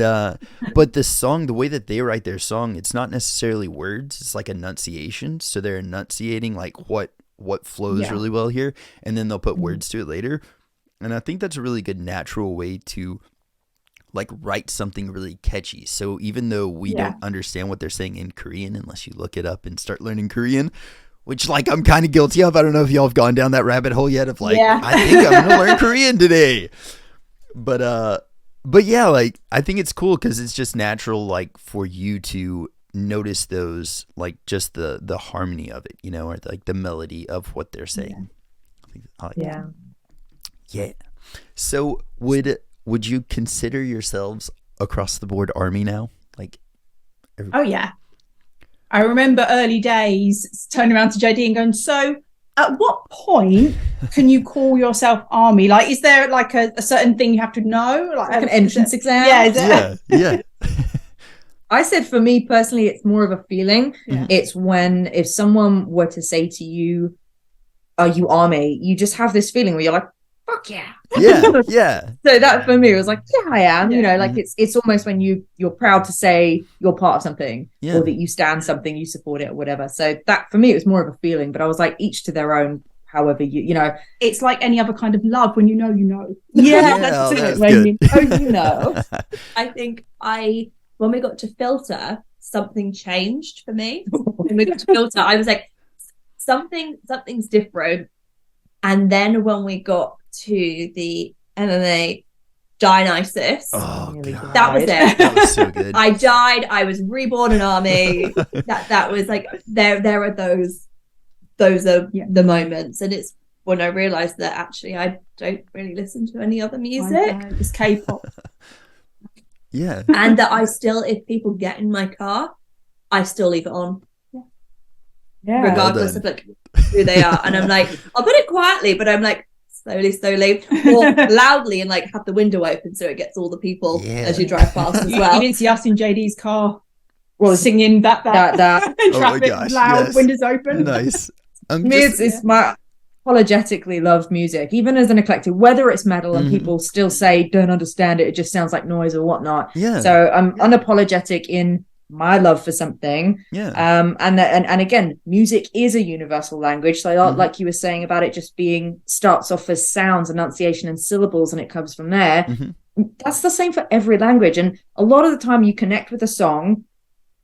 but the song, the way that they write their song, it's not necessarily words, it's like enunciation. So they're enunciating like what flows really well here, and then they'll put words to it later. And I think that's a really good natural way to like write something really catchy. So even though we don't understand what they're saying in Korean unless you look it up and start learning Korean, which, like, I'm kind of guilty of. I don't know if y'all have gone down that rabbit hole yet of, like, I think I'm going to learn Korean today. But yeah, like, I think it's cool because it's just natural, like, for you to notice those, like, just the harmony of it, you know, or, like, the melody of what they're saying. I like that. Yeah. So would you consider yourselves across the board army now? Like, Oh, yeah. I remember early days turning around to JD and going, so at what point can you call yourself army? Like, is there like a certain thing you have to know? Like an entrance exam? Yeah. I said for me personally, it's more of a feeling. It's if someone were to say to you, are you army? You just have this feeling where you're like, fuck yeah. Yeah. So that for me was like, yeah, I am. You know, like it's almost when you're proud to say you're part of something or that you stand something, you support it or whatever. So that for me, it was more of a feeling, but I was like, each to their own, however you know. It's like any other kind of love. When you know, you know. Yeah, that's it. That's When good. you know, you know. I think when we got to filter, something changed for me. When we got to filter, I was like, something's different. And then when we got to the MMA Dionysus, Oh, God. that was it. That was so good. I died. I was reborn in army. that was like there are those are the moments, and it's when I realized that actually I don't really listen to any other music. It's K-pop. Yeah. And that I still, if people get in my car, I still leave it on. regardless of like who they are. And I'm like, I'll put it quietly, but I'm like slowly, or loudly, and like have the window open so it gets all the people as you drive past as well. You didn't see us in JD's car, singing that in traffic, loud, windows open. Nice. It's my apologetically love music, even as an eclectic, whether it's metal and people still say don't understand it, it just sounds like noise or whatnot. So I'm unapologetic in my love for something. And again, music is a universal language. So like you were saying about it just starts off as sounds, enunciation and syllables, and it comes from there. That's the same for every language. And a lot of the time you connect with a song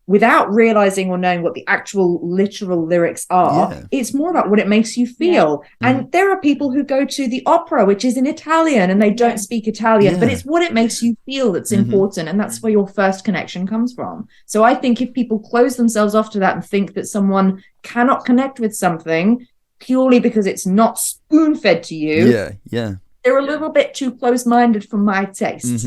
without realizing or knowing what the actual literal lyrics are. It's more about what it makes you feel. And there are people who go to the opera, which is in Italian, and they don't speak Italian, but it's what it makes you feel that's important, and that's where your first connection comes from. So I think if people close themselves off to that and think that someone cannot connect with something purely because it's not spoon-fed to you, they're a little bit too close-minded for my taste.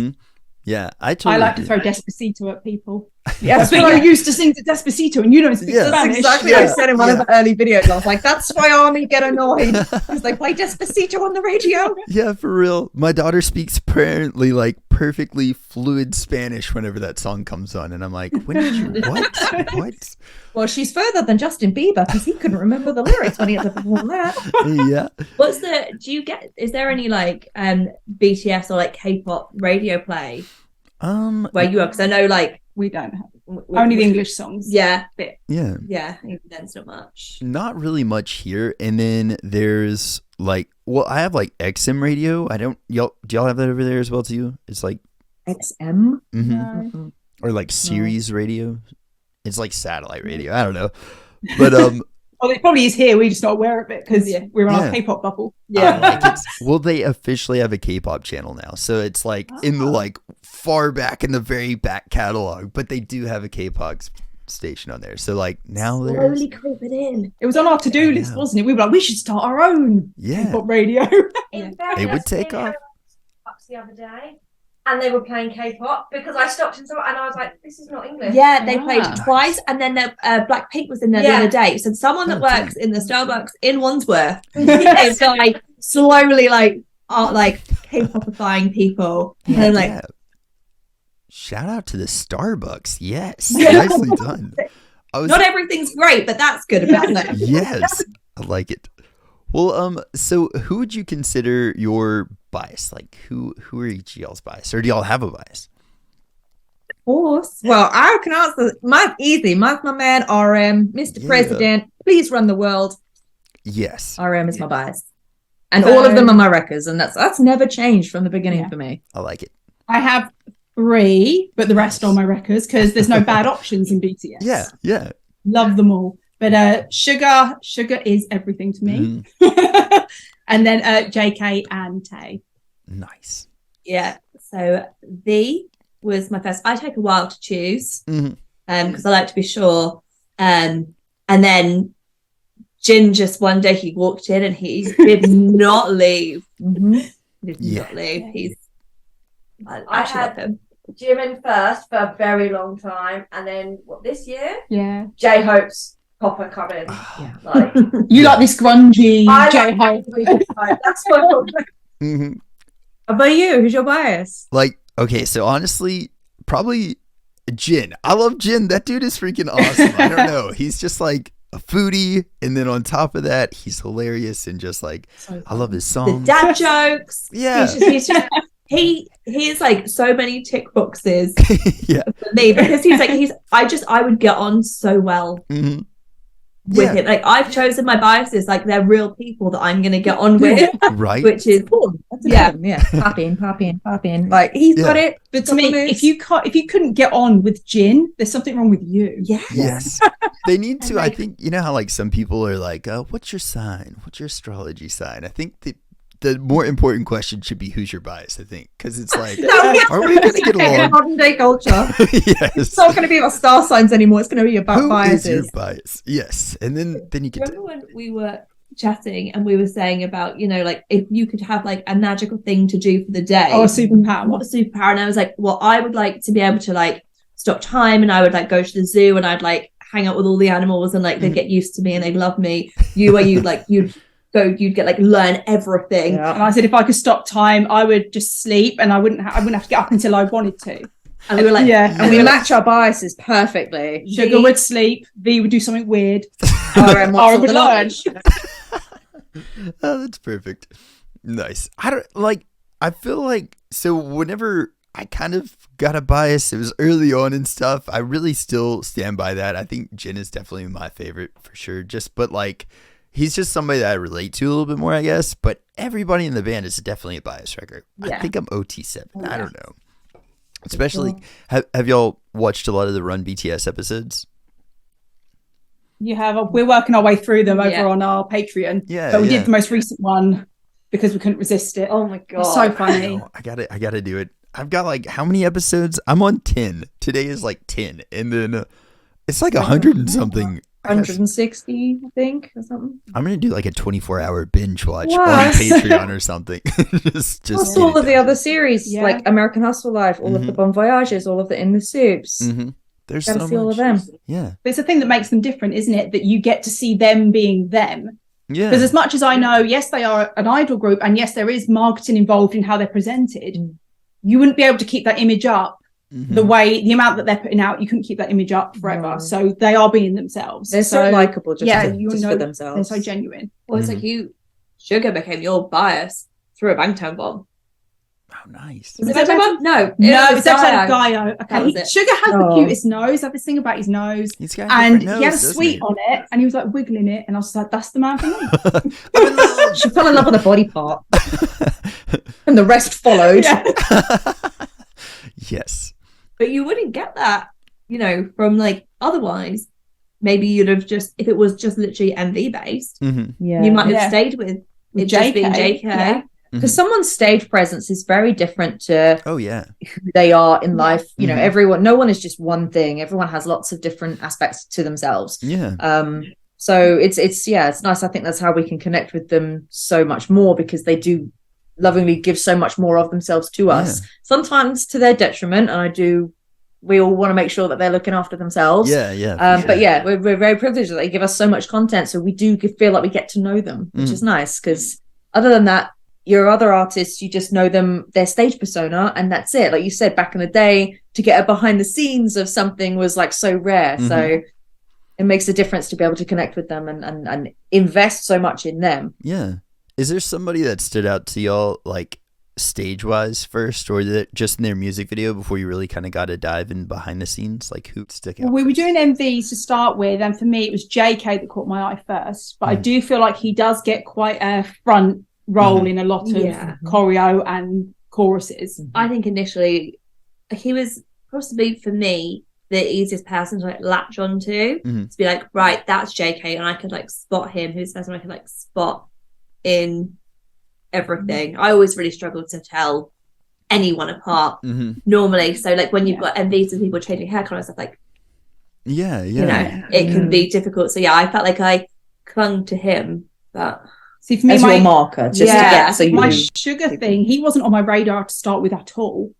Yeah, I like to throw Despacito at people. Yes, but you used to sing to Despacito and you don't speak Spanish. That's exactly what I said in one of the early videos. I was like, that's why Army get annoyed because they play Despacito on the radio. Yeah, for real. My daughter speaks apparently like perfectly fluid Spanish whenever that song comes on, and I'm like, when did you what? Well, she's further than Justin Bieber because he couldn't remember the lyrics when he had to perform that. Is there any like BTS or like K-pop radio play where you are? Because I know like we don't have only the English songs. Yeah, even then it's not much. Not really much here. And then there's like, well, I have like XM radio. Do y'all have that over there as well too? It's like XM or like Sirius radio. It's like satellite radio. I don't know, but well, it probably is here. We're just not aware of it because we're on our K-pop bubble. Well, they officially have a K-pop channel now, so it's like in the like far back in the very back catalog, but they do have a K-pop station on there. So like now they're slowly creeping in. It was on our to-do list, wasn't it? We were like, we should start our own K-pop radio. It would take off. The other day. And they were playing K-pop because I stopped and saw it and I was like, this is not English. Yeah, they played twice, and then Blackpink was in there the other day. So someone that works in the Starbucks in Wandsworth is like slowly like K-popifying people. And I'm like, shout out to the Starbucks. Yes, nicely done. Not everything's great, but that's good about it. Yes, I like it. Well, so who would you consider your bias? Like, who are each of y'all's bias, or do y'all have a bias? Of course. Well, I can answer. Mine's easy. Mine's my man RM, Mr. President. Please run the world. Yes, RM is my bias, and all of them are my records, and that's never changed from the beginning for me. I like it. I have 3, but the rest are my records because there's no bad options in BTS. Yeah. Love them all. But Sugar is everything to me. And then JK and Tay. Nice. Yeah. So V was my first. I take a while to choose because I like to be sure. And then Jin just one day he walked in and he did not leave. He did not leave. I actually love him. Jimin first for a very long time, and then this year? Yeah. J-Hope's Popper come in. Like you like this grungy J-Hope. That's what How about you? Who's your bias? Like, okay, so honestly, probably Jin. I love Jin. That dude is freaking awesome. I don't know. He's just like a foodie, and then on top of that, he's hilarious and just like I love his songs. The dad jokes. Yeah. He has like so many tick boxes for me because I would get on so well with him. Like I've chosen my biases, like they're real people that I'm gonna get on with. Right. Which is pop in. Like he's got it. But to me, if you couldn't get on with Jin, there's something wrong with you. Yes. They need to. I think you know how like some people are like, what's your sign? What's your astrology sign? I think the more important question should be who's your bias, I think, because it's like, are we going to get along? Modern day culture. Yes. It's not going to be about star signs anymore. It's going to be about biases. Who is your bias? Yes. And then you can... Remember when we were chatting and we were saying about, you know, like if you could have like a magical thing to do for the day. Oh, a superpower. What a superpower. And I was like, well, I would like to be able to like stop time, and I would like go to the zoo, and I'd like hang out with all the animals and like they'd get used to me and they'd love me. You where you'd get like learn everything. Yeah. And I said if I could stop time, I would just sleep and I wouldn't have to get up until I wanted to. And we were like, And we match our biases perfectly. Sugar would sleep, V would do something weird. RM would learn. Oh, that's perfect. Nice. I feel like, so whenever I kind of got a bias, it was early on and stuff. I really still stand by that. I think Jin is definitely my favorite for sure. But like, he's just somebody that I relate to a little bit more, I guess. But everybody in the band is definitely a bias record. Yeah. I think I'm OT7. Yeah. I don't know. Especially, have y'all watched a lot of the Run b.t.s episodes? You have. We're working our way through them over Yeah. on our Patreon. Yeah, But we yeah. did the most recent one because we couldn't resist it. Oh my It god. was so I funny. know. I gotta do it. I've got like how many episodes? I'm on 10. Today is like 10, and then it's like 100 and something. I guess 160, I think, or something. I'm gonna do like a 24-hour binge watch on What? Patreon or something. just Plus get all it of the done. other series, Yeah. like American Hustle Life, all of the Bon Voyages, all of the In the Soups. Mhm. There's Gotta so see all much. of them. Yeah, But it's the thing that makes them different, isn't it? That you get to see them being them. yeah. Because as much as I know, yes, they are an idol group, and yes, there is marketing involved in how they're presented, you wouldn't be able to keep that image up Mhm. the amount that they're putting out. You couldn't keep that image up forever. No. So they are being themselves. They're so likable just, yeah, for, you just know for they're themselves. so genuine. well, it's like Sugar became your bias through a Bangtan bomb. Oh, nice. Was it Bangtan bomb? No, No, was it's episode of Dio. Gaio. That Okay, was it. Sugar has the Oh. cutest nose. I have this thing about his nose. He's got a And different he had a nose, doesn't sweet he? on it, and he was like wiggling it, and I was like, "That's the man for me." I'm in love. She fell in love with a body part. And the rest followed. Yeah. Yes. But you wouldn't get that, from like otherwise. Maybe you'd have just, if it was just literally MV based, hmm Yeah. you might have Yeah. stayed with With it just being JK, JK. yeah. Because someone's stage presence is very different to Oh yeah. who they are in life. You know, Mhm. no one is just one thing. Everyone has lots of different aspects to themselves. Yeah. So it's nice. I think that's how we can connect with them so much more, because they do lovingly give so much more of themselves to us, sometimes to their detriment. And we all want to make sure that they're looking after themselves. Yeah. Yeah. for But sure. yeah, we're very privileged that they give us so much content. So we do feel like we get to know them, which is nice, because other than that, your other artists, you just know them, their stage persona, and that's it. Like you said, back in the day, to get a behind the scenes of something was like so rare. So it makes a difference to be able to connect with them and invest so much in them. Yeah. Is there somebody that stood out to y'all, like stage wise first, or just in their music video before you really kind of got to dive in behind the scenes? Like who stuck out? Well, we were doing MVs to start with, and for me, it was JK that caught my eye first. But I do feel like he does get quite a front role in a lot of choreo and choruses. I think initially he was possibly, for me, the easiest person to like latch onto, to be like, right, that's JK, and I could like spot him, who's the person I could like spot in everything. I always really struggled to tell anyone apart normally. So like when you've got MVs and people changing hair color and stuff, like Yeah. it can be difficult. So yeah, I felt like I clung to him, but See, for me, As your marker, just to get so you my knew. Sugar thing, he wasn't on my radar to start with at all.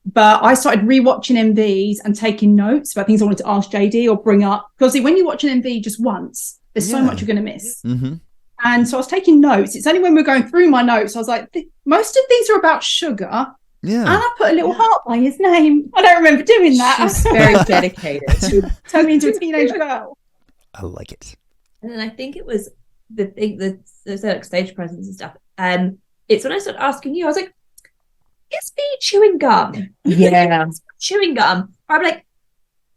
But I started rewatching MVs and taking notes about things I wanted to ask JD or bring up. Because when you watch an MV just once, there's so much you're going to miss. And so I was taking notes. It's only when we're going through my notes, I was like, most of these are about Sugar. Yeah. And I put a little heart by his name. I don't remember doing that. She's very dedicated. Turned me into a teenage girl. I like it. and then I think it was the thing that like stage presence and stuff. It's when I started asking you, I was like, is B chewing gum? Yeah. Chewing gum. I'm like,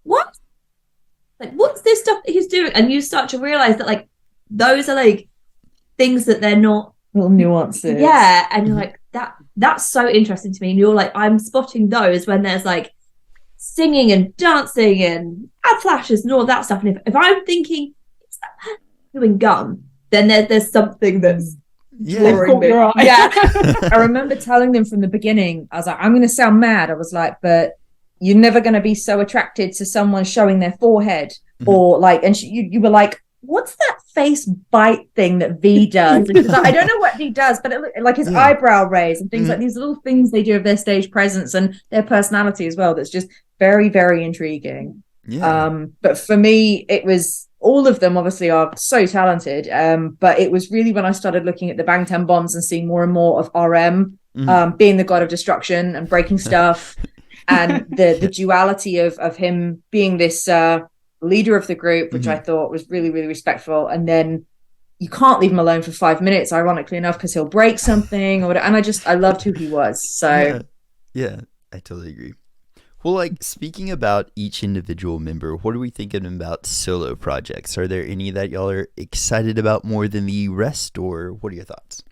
what? Like, what's this stuff that he's doing? And you start to realize that like those are like things that they're not Little nuances. Yeah, and you're like, that's so interesting to me. And you're like, I'm spotting those when there's like singing and dancing and ad flashes and all that stuff. And if I'm thinking, is that man chewing gum? Then there's something that's drawing me. Your eye. Yeah. I remember telling them from the beginning, I was like, I'm going to sound mad. I was like, but you're never going to be so attracted to someone showing their forehead or like, and you were like, what's that face bite thing that V does? Because I don't know what V does, but like his eyebrow raise and things like these little things they do of their stage presence and their personality as well. That's just very, very intriguing. Yeah. But for me, it was all of them obviously are so talented. But it was really when I started looking at the Bangtan Bonds and seeing more and more of RM being the god of destruction and breaking stuff, and the duality of him being this leader of the group, which I thought was really, really respectful. And then you can't leave him alone for 5 minutes, ironically enough, because he'll break something or whatever. And I loved who he was. So yeah, I totally agree. Well, like, speaking about each individual member, what are we thinking about solo projects? Are there any that y'all are excited about more than the rest, or what are your thoughts?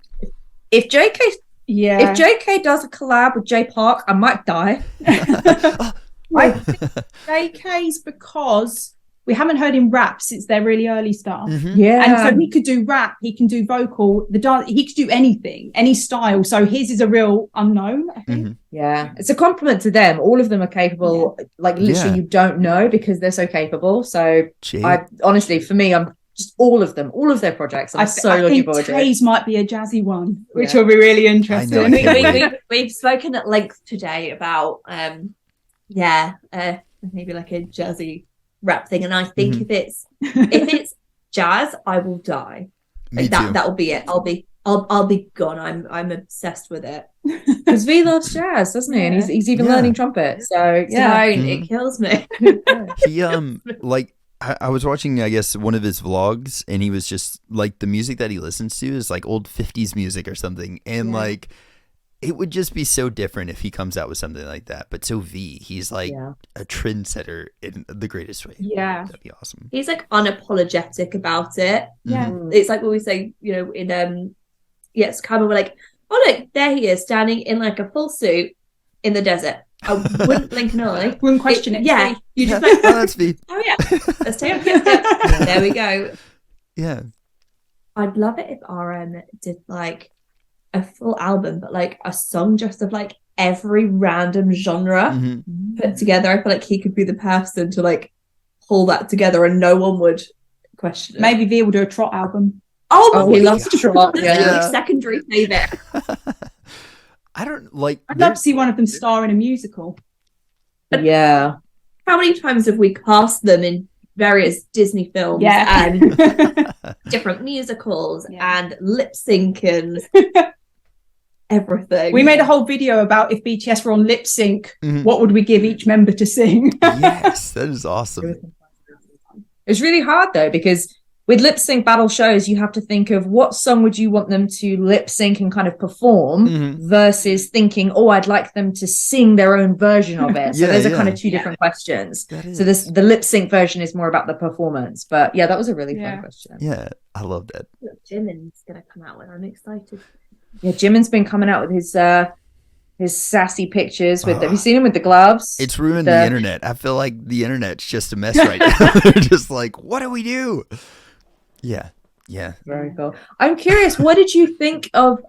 If JK does a collab with J Park, I might die. I think JK's because we haven't heard him rap since their really early stuff. Yeah. And so he could do rap, he can do vocal, the dance, he could do anything, any style. So his is a real unknown, I think. Yeah. It's a compliment to them. All of them are capable. Like literally you don't know because they're so capable. So I honestly, for me, I'm just all of them, all of their projects. I'm so looking forward to it. Tay's might be a jazzy one, which will be really interesting. We've spoken at length today about maybe like a jazzy rap thing, and I think if it's jazz, I will die. Me that too. That'll be it. I'll be gone. I'm obsessed with it. Because V loves jazz, doesn't he? And he's even learning trumpet. So it kills me. He like I was watching, I guess, one of his vlogs, and he was just like, the music that he listens to is like old 50s music or something, and like it would just be so different if he comes out with something like that. But so V, he's like a trendsetter in the greatest way. Yeah. That'd be awesome. He's like unapologetic about it. Yeah. It's like what we say, you know, in it's kind of like, oh look, there he is standing in like a full suit in the desert. I wouldn't blink an eye. Wouldn't question it. Yeah. You just Oh, that's V. oh yeah. Let's take it. There we go. Yeah. I'd love it if RM did like a full album, but like a song just of like every random genre put together. I feel like he could be the person to like pull that together and no one would question it. Maybe V will do a trot album. Oh, he loves to trot. Like secondary favourite. I don't like. I'd love to see one of them star in a musical. Yeah. How many times have we cast them in various Disney films and different musicals and lip sync and everything? We made a whole video about if b.t.s were on lip sync, what would we give each member to sing? Yes, that is awesome. It's really hard though, because with lip sync battle shows, you have to think of what song would you want them to lip sync and kind of perform versus thinking, oh, I'd like them to sing their own version of it. So those are kind of two different questions. So the lip sync version is more about the performance. But yeah, that was a really fun question. Yeah, I love that. Look, Jimin's gonna come out with. I'm excited. Yeah, Jimin's been coming out with his sassy pictures with. Have you seen him with the gloves? It's ruined the internet. I feel like the internet's just a mess right now. They're just like, what do we do? Yeah. Very cool. I'm curious, what did you think of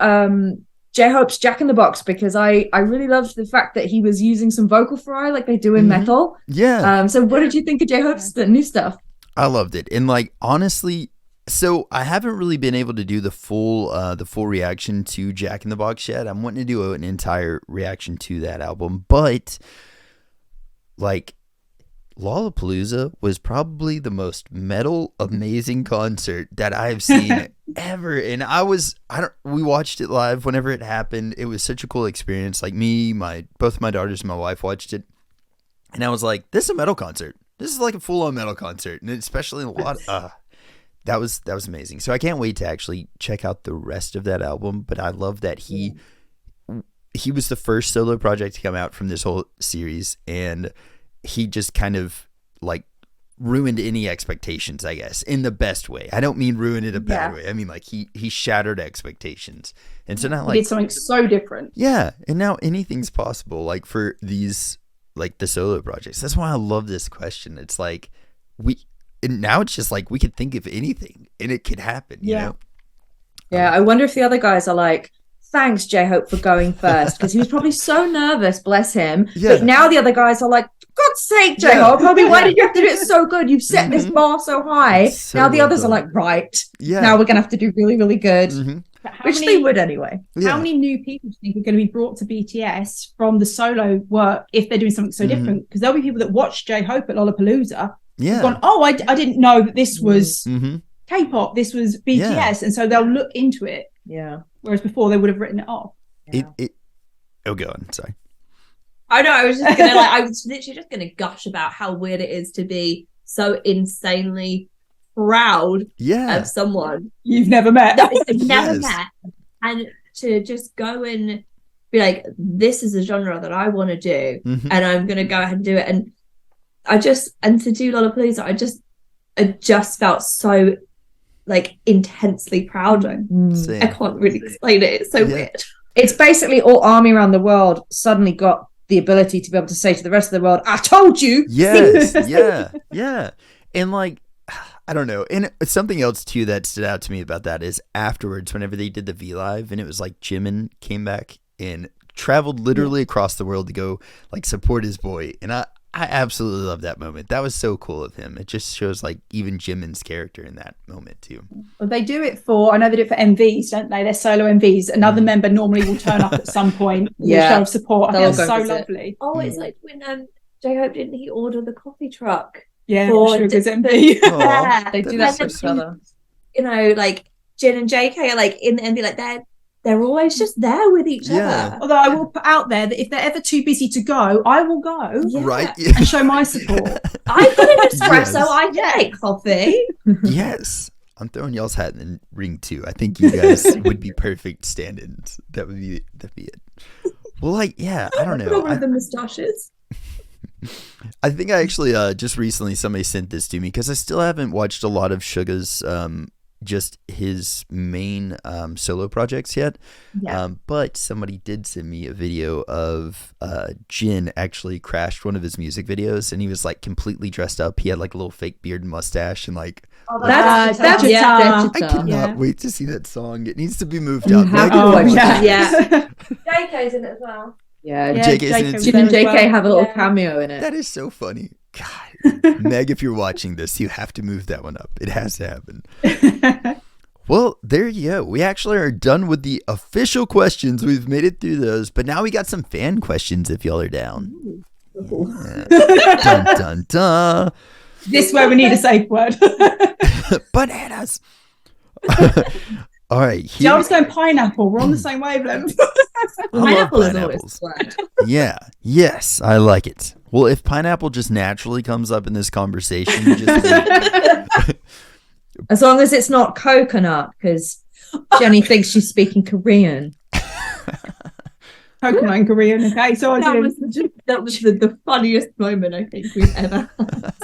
J-Hope's Jack in the Box? Because I really loved the fact that he was using some vocal fry like they do in metal. Yeah. So what did you think of J-Hope's new stuff? I loved it. And like, honestly, so I haven't really been able to do the full reaction to Jack in the Box yet. I'm wanting to do an entire reaction to that album, but like, Lollapalooza was probably the most metal amazing concert that I've seen ever. And we watched it live whenever it happened. It was such a cool experience. Like both my daughters and my wife watched it. And I was like, this is a metal concert. This is like a full on metal concert. And especially a lot, that was amazing. So I can't wait to actually check out the rest of that album. But I love that he was the first solo project to come out from this whole series. And he just kind of like ruined any expectations, I guess, in the best way. I don't mean ruined in a bad way. I mean like he shattered expectations. And so now like he did something so different. Yeah. And now anything's possible, like for these, like the solo projects. That's why I love this question. It's like now it's just like we could think of anything and it could happen, you know? Yeah. I wonder if the other guys are like, thanks J-Hope for going first, because he was probably so nervous, bless him. But now the other guys are like, God's sake, J-Hope, probably why did you have to do it so good? You've set this bar so high. So now the others are like, right, now we're gonna have to do really, really good. But how Which many, they would anyway. How many new people do you think are going to be brought to BTS from the solo work if they're doing something so different? Because there'll be people that watch J-Hope at Lollapalooza who've gone, oh, I didn't know that this was K-pop, this was BTS, and so they'll look into it. Yeah. Whereas before they would have written it off. Oh, go on. Sorry. I know. I was literally just gonna gush about how weird it is to be so insanely proud of someone you've never met. Never met, and to just go and be like, this is a genre that I want to do, and I'm gonna go ahead and do it. And to do Lollapalooza, I just felt so like intensely proud. I can't really explain it. It's so weird. It's basically all army around the world suddenly got the ability to be able to say to the rest of the world, I told you. Yes. yeah. And like, I don't know. And something else too that stood out to me about that is afterwards, whenever they did the V Live, and it was like Jimin came back and traveled literally across the world to go like support his boy. And I absolutely love that moment. That was so cool of him. It just shows like even Jimin's character in that moment too. Well, they do it I know they do it for MVs, don't they? They're solo MVs. Another member normally will turn up at some point with a show of support. I think that's so lovely. Oh, it's like when J-Hope, didn't he order the coffee truck? Yeah, for Sugar's MV. Yeah. They do that for each other. You know, like Jin and JK are like in the MV, like they're always just there with each other. Although I will put out there that if they're ever too busy to go, I will go and show my support. I've got an espresso. I take coffee. Yes. I'm throwing y'all's hat in the ring too. I think you guys would be perfect stand-ins. That'd be it. Well, like, yeah, I don't know. The moustaches. I think I actually just recently somebody sent this to me because I still haven't watched a lot of Suga's just his main solo projects yet. But somebody did send me a video of Jin actually crashed one of his music videos, and he was like completely dressed up. He had like a little fake beard and mustache, and like that's I cannot wait to see that song. It needs to be moved up. JK's in it as well. JK's in it. Jin and JK have a little cameo in it. That is so funny. God, Meg, if you're watching this, you have to move that one up. It has to happen. Well, there you go. We actually are done with the official questions. We've made it through those, but now we got some fan questions if y'all are down. Dun, dun, dun. This is where we need a safe word. Bananas. All right. I was going pineapple. We're on the same wavelength. Pineapple is always word. Yeah. Yes, I like it. Well, if pineapple just naturally comes up in this conversation, you just as long as it's not coconut, because Jenny thinks she's speaking Korean. Coconut in Korean. Okay, so that was the funniest moment I think we've ever had.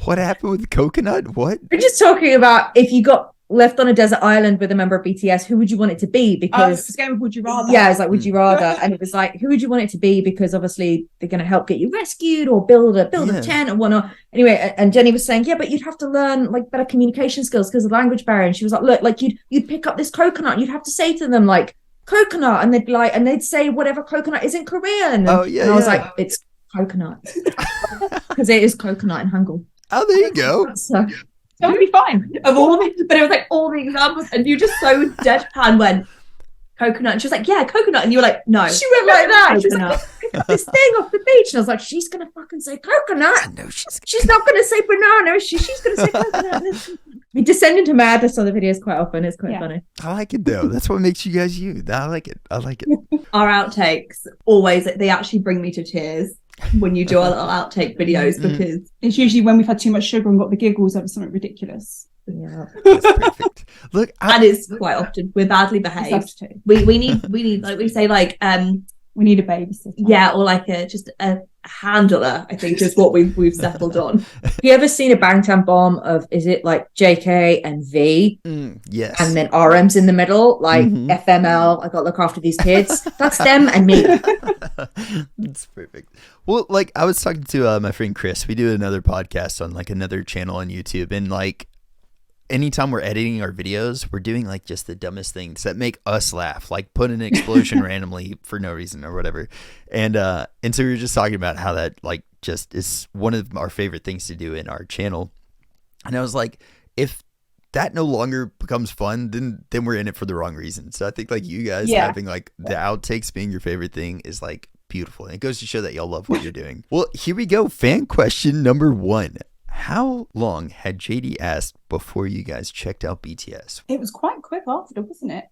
What happened with coconut? What? We're just talking about if you got left on a desert island with a member of BTS, who would you want it to be? Because it's a game of Would You Rather. Yeah, it's like Would You Rather, and it was like, who would you want it to be? Because obviously they're going to help get you rescued or build a tent and whatnot. Anyway, and Jenny was saying, but you'd have to learn like better communication skills because of the language barrier. And she was like, look, like you'd pick up this coconut, and you'd have to say to them like coconut, and they'd be like, and they'd say whatever coconut is in Korean. And I was like, it's coconut because it is coconut in Hangul. Oh, there you go. So that would be fine. But it was like all the examples, and you just so deadpan went coconut, and she was like, yeah, coconut, and you were like, no. She went like that. She was like, pick up this thing off the beach, and I was like, she's gonna fucking say coconut. I know she's not gonna say banana. She's gonna say coconut. We descend into madness on the videos quite often. It's quite funny. I like it though. That's what makes you guys you. I like it. Our outtakes always, they actually bring me to tears when you do our little outtake videos because it's usually when we've had too much sugar and got the giggles over something ridiculous. Yeah, that's perfect. Look, and it's quite often we're badly behaved. We need like we say like we need a babysitter. Yeah, or like just a handler, I think is what we've settled on. Have you ever seen a Bangtan bomb of, is it like JK and V? Yes. And then RM's in the middle, like FML, I got to look after these kids. That's them and me. That's perfect. Well, like I was talking to my friend Chris. We do another podcast on like another channel on YouTube, and like anytime we're editing our videos, we're doing like just the dumbest things that make us laugh, like put an explosion randomly for no reason or whatever. And so we were just talking about how that like just is one of our favorite things to do in our channel. And I was like, if that no longer becomes fun, then we're in it for the wrong reason. So I think like you guys Yeah. having like the outtakes being your favorite thing is like beautiful. And it goes to show that y'all love what you're doing. Well, here we go. Fan question number 1. How long had JD asked before you guys checked out b.t.s? It was quite quick after, wasn't it?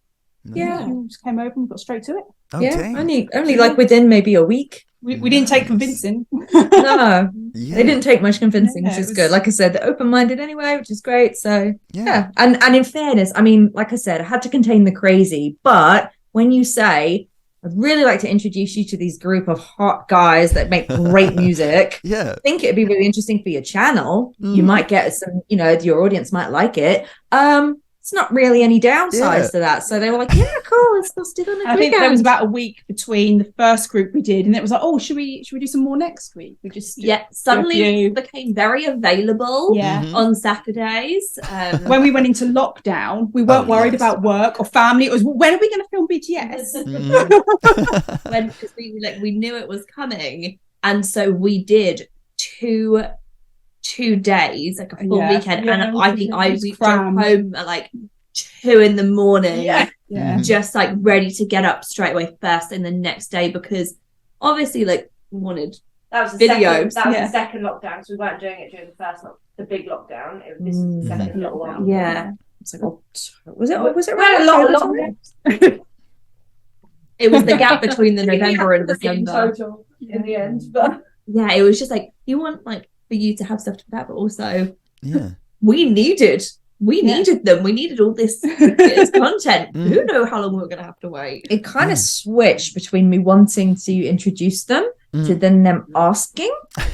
Yeah. You just came over and got straight to it. Yeah, only like within maybe a week. We didn't take convincing. No, Yeah. they didn't take much convincing, Yeah, which it is was- good. Like I said, they're open-minded anyway, which is great. So Yeah. and in fairness, I mean, like I said, I had to contain the crazy. But when you say, I'd really like to introduce you to these group of hot guys that make great music. Yeah. I think it'd be really interesting for your channel. Mm. You might get some, your audience might like it. It's not really any downsides to that. So they were like, yeah, cool, let's do that next I think weekend. there was about a week between the first group we did, and it was like, oh, should we do some more next week? We just Suddenly few. became very available yeah. Mhm. on Saturdays. When we went into lockdown, we weren't worried yes. about work or family. It was, when are we going to film b.t.s? Mhm. when because we knew it was coming, and so we did two days, like a full Yeah. weekend, Yeah, and I think it was we drove crammed. home at like 2 a.m, Yeah. just like ready to get up straight away first thing the next day, because obviously like we wanted That was the Videos. Second, that was Yeah. the second lockdown, because we weren't doing it during the big lockdown. It was this Mm. second little one. yeah It's like, was it We right had a lot of October? lockdowns it was the gap between the November and in December. total in the end. But Yeah, it was just like you want like for you to have stuff to that, but also Yeah. we needed them. We needed all this content. Mm. Who knew how long we were going to have to wait? It kind of switched between me wanting to introduce them to then them asking,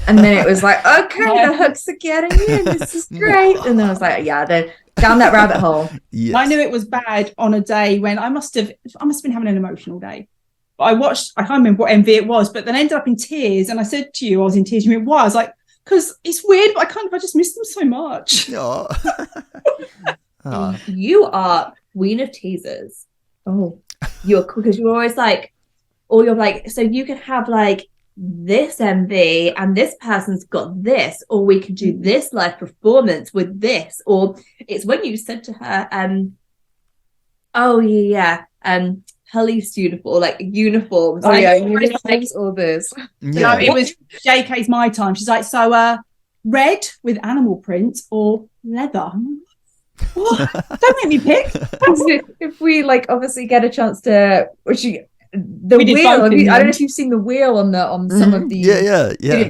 and then it was like, okay, the hooks are getting in. This is great. And then I was like, yeah, then down that rabbit hole. Yes. I knew it was bad on a day when I must have been having an emotional day. But I can't remember what MV it was, but then I ended up in tears. And I said to you, I was in tears. You mean, why? I was like, because it's weird, but I just miss them so much. Aw. Aw. You are queen of teasers. Oh, You're because you're always like, or you're like, so you can have like this MV and this person's got this, or we could do this live performance with this, or it's when you said to her, police uniform, like uniforms. oh Like, yeah, like, all this. No, Yeah. it was JK's My Time. She's like, so red with animal print or leather? What? Don't make me pick. If we like obviously get a chance to, which you, the We did wheel. both in I don't them. know if you've seen the wheel on some of the. Yeah.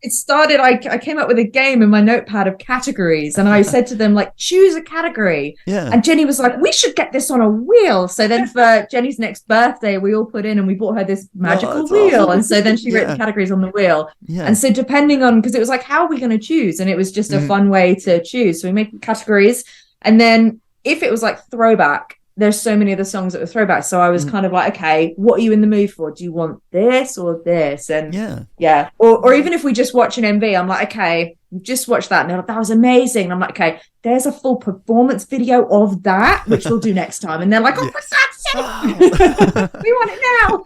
It started. I came up with a game in my notepad of categories, and I said to them like, choose a category. Yeah. And Jenny was like, we should get this on a wheel. So then for Jenny's next birthday, we all put in and we bought her this magical that's wheel. awesome. And so then she wrote Yeah. the categories on the wheel. Yeah. And so depending on, because it was like, how are we going to choose? And it was just a Mhm. fun way to choose. So we make categories. And then if it was like throwback, there's so many of the songs that were throwback. So I was kind of like, okay, what are you in the mood for? Do you want this or this? And Yeah. or even if we just watch an MV, I'm like, okay, we've just watched that. And they're like, that was amazing. And I'm like, okay, there's a full performance video of that, which we'll do next time. And they're like, oh, Yeah. what's that? We want it now.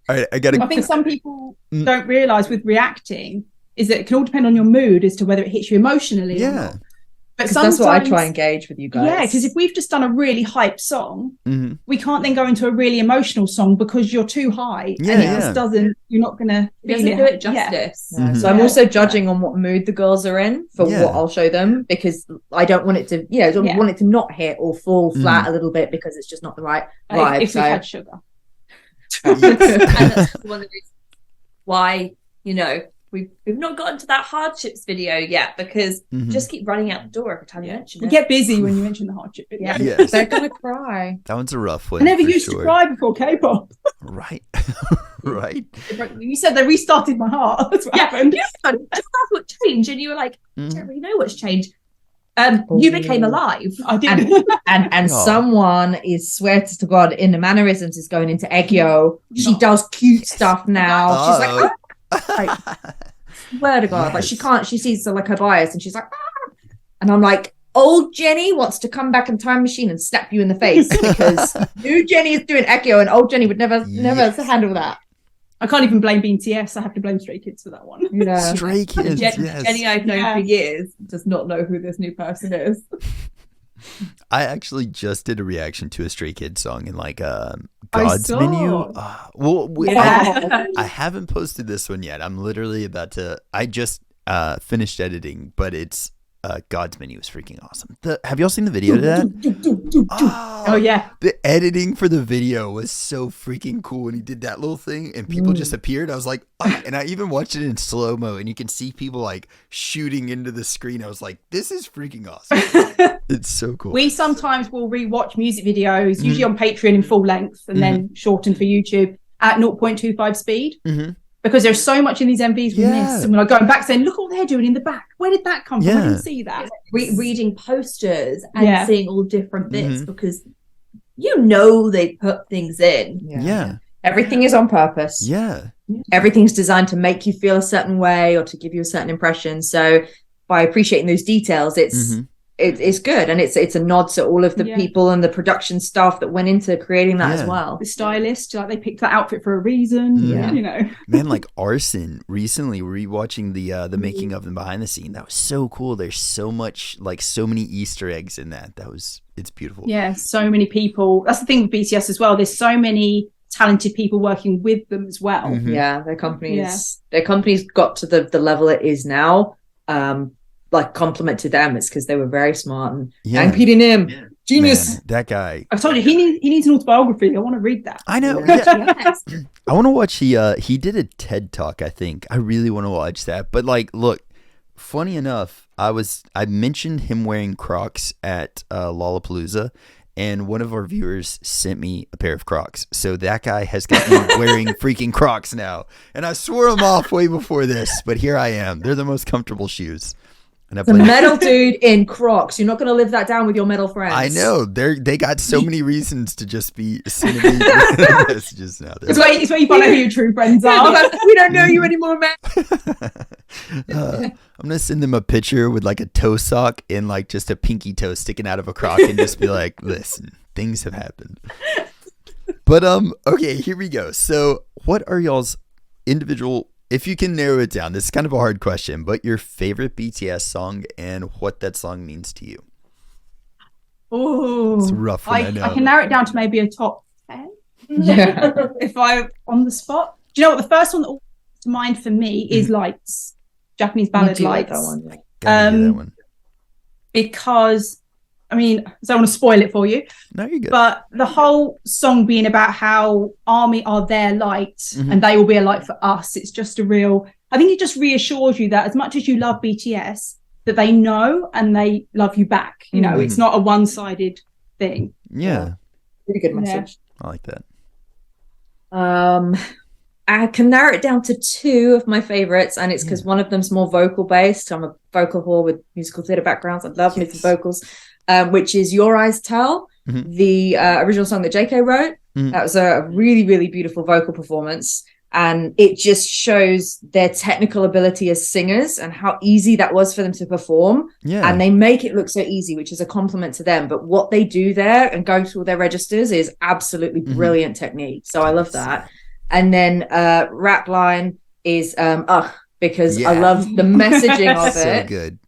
All right. I gotta. I think some people Mm. don't realise with reacting is that it can all depend on your mood as to whether it hits you emotionally. Or Yeah. not. But That's what I sometimes- try and gauge with you guys. Yeah, because if we've just done a really hype song, Mhm. we can't then go into a really emotional song because you're too high. Yeah, and it yeah. just doesn't, you're not going to it doesn't do it justice. Yeah. Mhm. So I'm Yeah. also judging on what mood the girls are in for Yeah. what I'll show them, because I don't want it to, I don't Yeah. want it to not hit or fall flat a little bit because it's just not the right vibe. If So we had sugar. And that's one of the reasons why, we've not gotten to that hardships video yet, because Mhm. just keep running out the door every time you mention We it. get busy when you mention the hardship video. yeah, Yes. they're gonna cry. That one's a rough one. I never for used sure. to cry before K-pop. Right. Right. You said they restarted my heart. That's what Yeah. happened. Just that's what changed, and you were like, Mhm. Jerry, you know what's changed? You became alive. I did. And Oh. someone is, swear to God, in the mannerisms is going into Eggyo. She does cute stuff now. She's like, swear to God, like she sees like her bias, and she's like, ah! And I'm like, old Jenny wants to come back in time machine and slap you in the face, because new Jenny is doing Eggyo, and old Jenny would never Yes. handle that. I can't even blame b.t.s. I have to blame Stray Kids for that one. You know, Stray Kids. Yes. Jenny I've known Yeah. for years does not know who this new person is. I actually just did a reaction to a Stray Kids song in like I God's saw. Menu. Yeah. I haven't posted this one yet. I'm literally about to. I just finished editing, but it's God's Menu is freaking awesome. Have y'all seen the video to that? Oh yeah. The editing for the video was so freaking cool when he did that little thing and people just appeared. I was like, oh, and I even watched it in slow-mo and you can see people like shooting into the screen. I was like, this is freaking awesome. It's so cool. We sometimes will rewatch music videos, usually on Patreon in full length and then shortened for YouTube at 0.25 speed. Because there's so much in these MVs we miss. And we're like going back saying, look what they're doing in the back. Where did that come from? I didn't see that. Reading posters and seeing all different bits because they put things in. Yeah. Everything is on purpose. Yeah. Everything's designed to make you feel a certain way or to give you a certain impression. So by appreciating those details, it's good, and it's a nod to all of the people and the production staff that went into creating that as well. The stylist, like they picked that outfit for a reason. You know, man, like Arson. Recently, rewatching the making of and behind the scene. That was so cool. There's so much, like so many Easter eggs in that. It's beautiful. Yeah, so many people. That's the thing with b.t.s as well. There's so many talented people working with them as well. Yeah, their company's got to the level it is now. Like compliment to them, it's because they were very smart and Pete and him, genius. Man, that guy. I told you he needs an autobiography. I want to read that. I know. Yeah. I want to watch. He did a TED talk. I think I really want to watch that. But like, look, funny enough, I mentioned him wearing Crocs at Lollapalooza. And one of our viewers sent me a pair of Crocs. So that guy has got me wearing freaking Crocs now. And I swore them off way before this, but here I am. They're the most comfortable shoes. The metal dude in Crocs. You're not going to live that down with your metal friends. I know. They got so many reasons to just be sending me messages now. It's where you find out who your true friends are. We don't know you anymore, man. I'm going to send them a picture with like a toe sock and like just a pinky toe sticking out of a Croc and just be like, listen, things have happened. But okay, here we go. So what are y'all's individual... If you can narrow it down, this is kind of a hard question, but your favorite b.t.s song and what that song means to you. Oh, it's a rough one, I know. I can narrow it down to maybe a top 10. Yeah. If I'm on the spot. Do you know what? The first one that comes to mind for me is Lights, Japanese ballad Lights. Like that one. That one. Because, I mean, I don't want to spoil it for you. No, you're good. But the whole song being about how ARMY are their light and they will be a light for us. It's just I think it just reassures you that as much as you love b.t.s, that they know and they love you back. You know, it's not a one-sided thing. Yeah. Really good message. I like that. I can narrow it down to two of my favorites, and it's because one of them's more vocal based. I'm a vocal whore with musical theatre backgrounds. I love musical vocals. Which is Your Eyes Tell, the original song that JK wrote. That was a really, really beautiful vocal performance. And it just shows their technical ability as singers and how easy that was for them to perform. Yeah. And they make it look so easy, which is a compliment to them. But what they do there and going through all their registers is absolutely brilliant technique. So I love that. And then Rap Line is because I love the messaging of it. So good.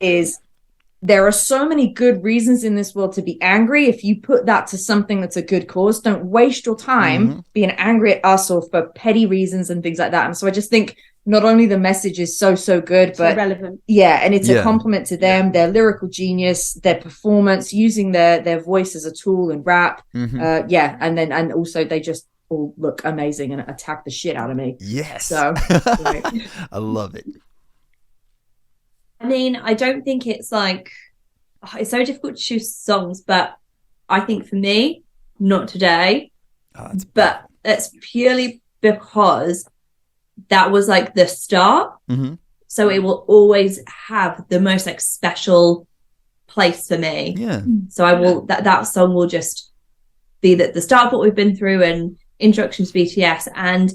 There are so many good reasons in this world to be angry. If you put that to something that's a good cause, don't waste your time being angry at us or for petty reasons and things like that. And so I just think not only the message is so good, but relevant. Yeah, and it's a compliment to them, their lyrical genius, their performance, using their voice as a tool in rap. And also they just all look amazing and attack the shit out of me. Yes. So I love it. I mean, I don't think it's like, it's so difficult to choose songs, but I think for me, Not Today, but it's purely because that was like the start. So it will always have the most like special place for me. Yeah. So I will, that song will just be the start of what we've been through and introduction to b.t.s. And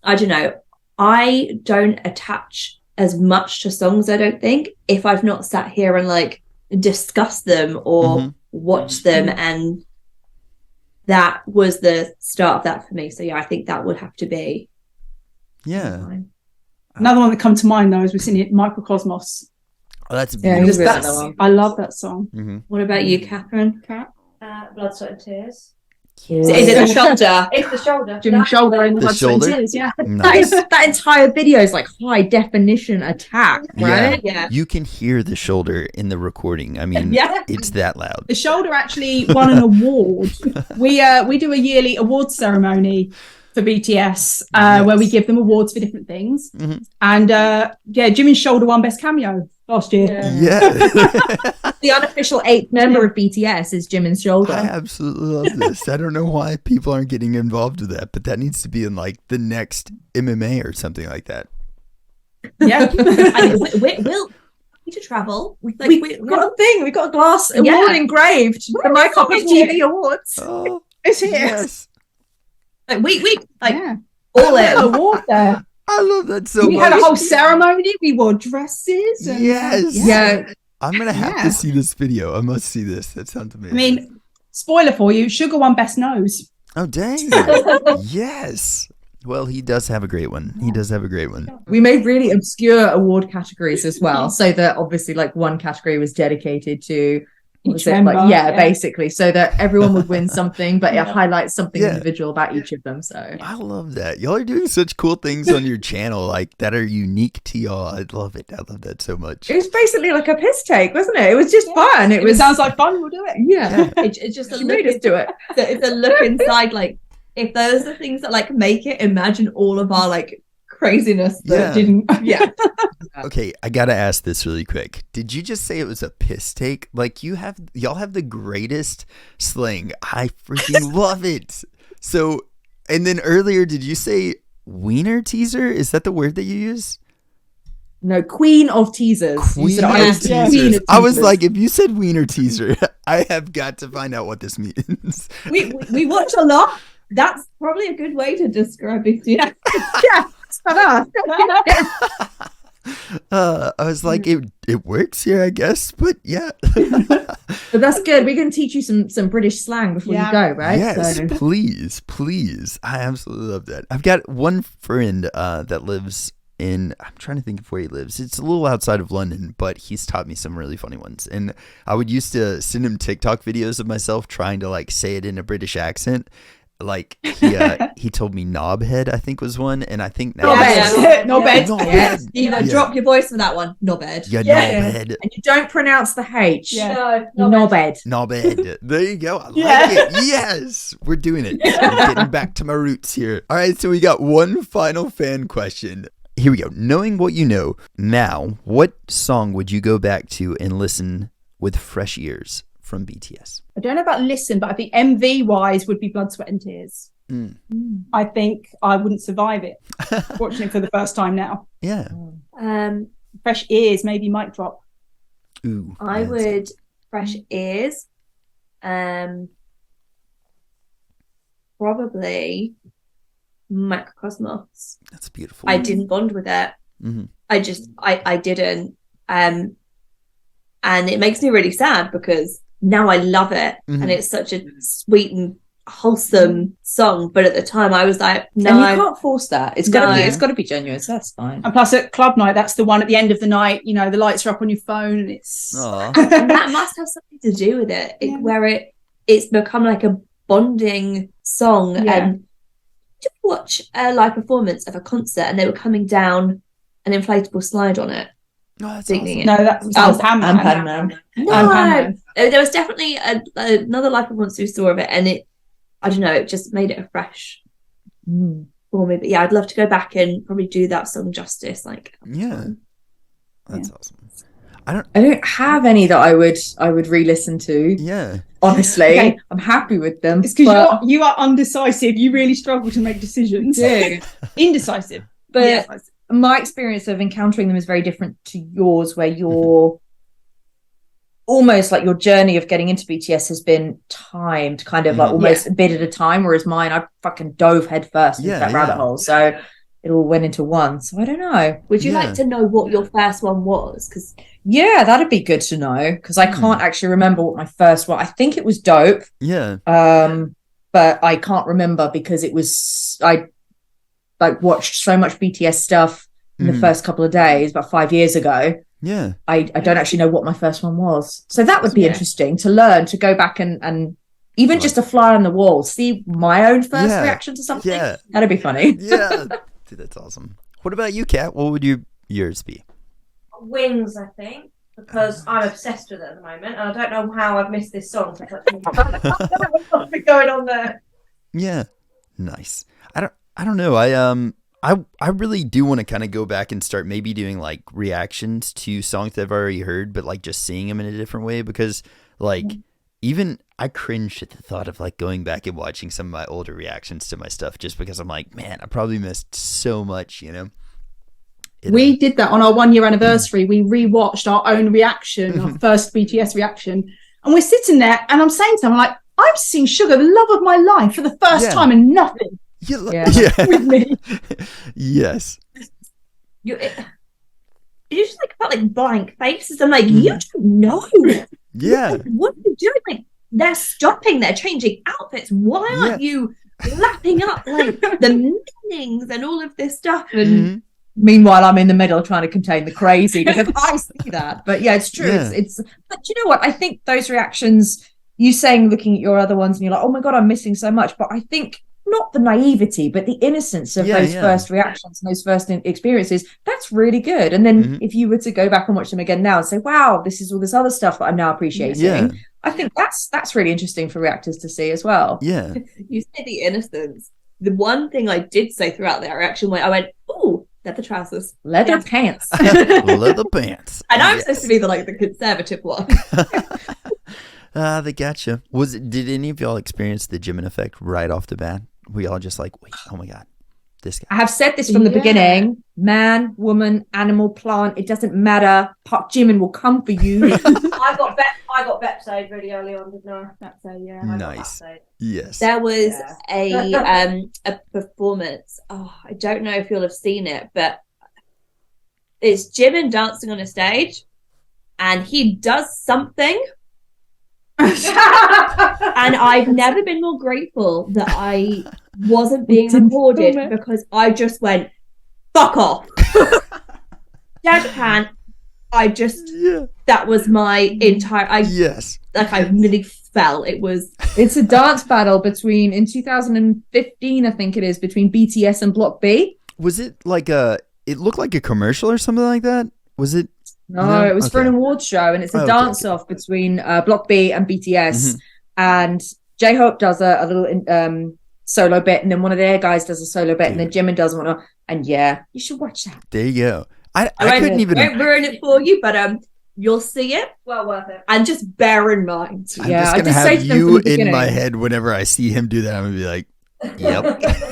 I don't know, I don't attach as much to songs, I don't think, if I've not sat here and like discussed them or watched them, and that was the start of that for me. So yeah, I think that would have to be another one that come to mind though is we're sitting here, Microcosmos. Oh, that's Yeah, beautiful. just That's, that one. I love that song. Mm-hmm. What about you, Catherine? Blood, Sweat and Tears. Is it the shoulder? It's the shoulder. Jimin's shoulder in The Blood, Sweat and shoulder? Tears, yeah. Nice. That entire video is like high definition attack, right? Yeah. You can hear the shoulder in the recording. I mean, Yeah. it's that loud. The shoulder actually won an award. We do a yearly awards ceremony for b.t.s where we give them awards for different things. Mhm. And Jimin's shoulder won best cameo last year. Yeah. The unofficial 8th member of BTS is Jimin's shoulder. I absolutely love this. I don't know why people aren't getting involved with that, but that needs to be in like the next MMA or something like that. Yeah. I mean, we'll need to travel. We've got a thing. We've got a glass Yeah. award engraved for my Cup of TV Awards. Oh, It's here. yes. Like we like Yeah. all An in. award there. I love that so We much. had a whole ceremony. We wore dresses. And, Yes. Yeah. I'm going to have Yeah. to see this video. I must see this. That sounds I amazing. mean, spoiler for you, Sugar won best nose. Oh, dang. Yes. Well, he does have a great one. He does have a great one. We made really obscure award categories as well, so that obviously like one category was dedicated to what was Each it? member, Like, yeah. basically, so that everyone would win something, but it highlights something Yeah. individual about each of them. So I love that. Y'all are doing such cool things on your channel, like that are unique to y'all. I love it. I love that so much. it was basically like a piss take, wasn't it? It was just fun. It If was. it sounds like fun, we'll do it. yeah. It's just a She look. made us do it. It's a look inside. Like if those are things that like make it. Imagine all of our like craziness that Yeah. didn't. Yeah. Okay, I gotta ask this really quick. Did you just say it was a piss take? Like y'all have the greatest slang. I freaking love it. So, and then earlier, did you say wiener teaser? Is that the word that you use? No, queen of teasers. You Queen said of I was the teasers. queen of I was teasers. like, if you said wiener teaser, I have got to find out what this means. we watch a lot. That's probably a good way to describe it. Yeah. I was like, it works here, I guess, but yeah. But that's good. We can teach you some British slang before Yeah. you go, right? Yes, So- please. I absolutely love that. I've got one friend that lives in, I'm trying to think of where he lives. It's a little outside of London, but he's taught me some really funny ones. And I would used to send him TikTok videos of myself trying to like say it in a British accent. Like he told me knobhead, I think was one, and I think now Yes. No bed. Yes. You know, Yeah. drop your voice for that one. Not bad. Yeah, Yeah. knobhead. And you don't pronounce the H. Yeah. No bed. Knobhead. There you go. I like Yeah. it. Yes. We're doing it. We're getting back to my roots here. All right. So we got one final fan question. Here we go. Knowing what you know now, what song would you go back to and listen with fresh ears from BTS? I don't know about listen, but I think MV wise would be Blood, Sweat and Tears. Mm. I think I wouldn't survive it watching it for the first time now. Yeah. Fresh ears, maybe mic drop. Ooh. I yeah, would fresh ears. Probably Microcosmos. That's beautiful. I didn't bond with it. Mhm. I didn't. And it makes me really sad because now I love it. Mhm. And it's such a sweet and wholesome song. But at the time I was like, And no. you can't force that. It's gotta be genuine, so that's fine. And plus at club night, that's the one at the end of the night, you know, the lights are up on your phone and it's Aw. And that must have something to do with it, Yeah. where it's become like a bonding song. Yeah. And to watch a live performance of a concert and they were coming down an inflatable slide on it. Oh, that's Singing awesome. no, that was And Pan Pan Man. Man. No, And Pan Man. there was definitely another live performance we saw of it, and I don't know, it just made it a fresh for me. But yeah, I'd love to go back and probably do that song justice. Like, Yeah. That's awesome. I don't have any that I would re-listen to. Yeah. Honestly, Okay. I'm happy with them. It's because but- you are undecisive. You really struggle to make decisions. do. Indecisive. But Yeah. my experience of encountering them is very different to yours, where you're almost like your journey of getting into BTS has been timed, kind of like Mhm. almost a bit at a time, whereas mine, I fucking dove head first into Yeah, that rabbit yeah. hole. So it all went into one. So I don't know. would you Yeah. like to know what your first one was? Because Yeah, that'd be good to know, because I can't actually remember what my first one. I think it was Dope. Yeah. But I can't remember because I like watched so much BTS stuff in the Mhm. first couple of days about 5 years ago Yeah. I don't actually know what my first one was. So that would be interesting to learn, to go back and even just a fly on the wall, see my own first reaction to something. Yeah. That'd be funny. Yeah. Dude, that's awesome. What about you, Kat? What would yours be? Wings, I think, because I'm obsessed with it at the moment, and I don't know how I've missed this song. What's going on there? Yeah. Nice. I don't know. I really do want to kind of go back and start maybe doing like reactions to songs that I've already heard, but like just seeing them in a different way, because like even I cringe at the thought of like going back and watching some of my older reactions to my stuff, just because I'm like, man, I probably missed so much, you know? We did that on our 1 year anniversary. We rewatched our own reaction, our first BTS reaction. And we're sitting there and I'm saying to them, I'm like, I'm seeing Sugar, the love of my life, for the first time, and nothing with me. Yes. You just like felt like blank faces. I'm like, you don't know. Yeah. What are you doing? Like, they're stopping, they're changing outfits. Why aren't you lapping up like the meanings and all of this stuff? And meanwhile, I'm in the middle trying to contain the crazy, because I see that. But yeah, it's true. Yeah. It's but you know what? I think those reactions, you saying, looking at your other ones and you're like, oh my God, I'm missing so much. But I think not the naivety, but the innocence of those first reactions and those first experiences, that's really good. And then if you were to go back and watch them again now and say, wow, this is all this other stuff that I'm now appreciating. I think that's really interesting for reactors to see as well. Yeah. You say the innocence. The one thing I did say throughout that reaction where I went, oh, leather trousers, leather pants, leather pants, and I'm supposed to be the conservative one. They gotcha. Did any of y'all experience the Jimin effect right off the bat? We all just like, wait, oh my God, this guy. I have said this from the beginning: man, woman, animal, plant, it doesn't matter. Jimin will come for you. I got Bepsade really early on, didn't I? Bepsade, yeah. Nice. Yes. There was a performance. Oh, I don't know if you'll have seen it, but it's Jimin dancing on a stage, and he does something. And I've never been more grateful that I wasn't being recorded, because I just went, fuck off. Deadpan. That was my entire, I really fell. It's a dance battle between, in 2015, I think it is, between b.t.s and Block B. Was it like it looked like a commercial or something like that? Was it? No, it was for an awards show, and it's a dance-off between Block B and b.t.s, and J.o.t does a little solo bit, and then one of their guys does a solo bit, and then Jimin does one. And you should watch that. There you go. I couldn't even. I won't ruin it for you, but you'll see it. Well worth it. And just bear in mind. I'm just gonna have you in my head whenever I see him do that. I'm gonna be like, yep.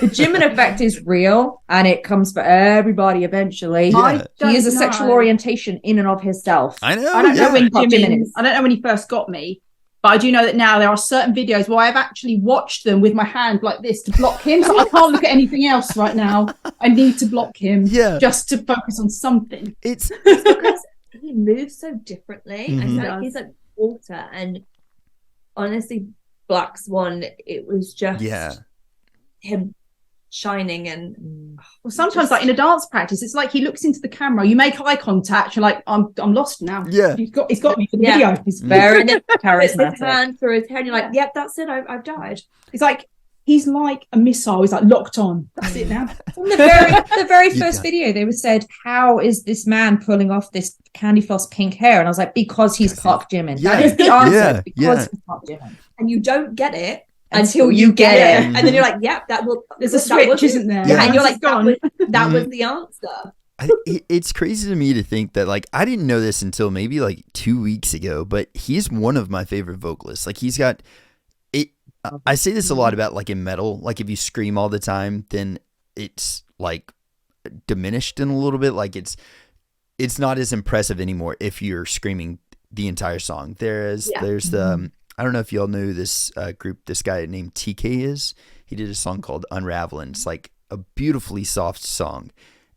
The Jimin effect is real, and it comes for everybody eventually. Yeah. He is a sexual orientation in and of himself. I know. I don't know when Jimin is. I don't know when he first got me, but I do know that now there are certain videos where I've actually watched them with my hand like this to block him. So I can't look at anything else right now. I need to block him just to focus on something. It's because he moves so differently. He's like water, and honestly, Black Swan, it was just him shining. And well, sometimes like in a dance practice, it's like he looks into the camera, you make eye contact, you're like, I'm lost now. He's got me for the video. He's very charismatic. His hand through his head, you're like, yep, that's it, I've died. He's like a missile. He's like locked on. That's it now. From the very first video, they were said, how is this man pulling off this candy floss pink hair? And I was like, because he's Park Jimin. That is the answer. Because he's Park Jimin. And you don't get it until you get it. And then you're like, yep, there's a switch, isn't there? Yeah, and you're like, that was the answer. It's crazy to me to think that, like, I didn't know this until maybe like 2 weeks ago, but he's one of my favorite vocalists. Like, he's got it. I say this a lot about like in metal, like if you scream all the time, then it's like diminished in a little bit. Like it's not as impressive anymore if you're screaming the entire song. There's the, I don't know if y'all know this group, this guy named TK is. He did a song called Unraveling. It's like a beautifully soft song.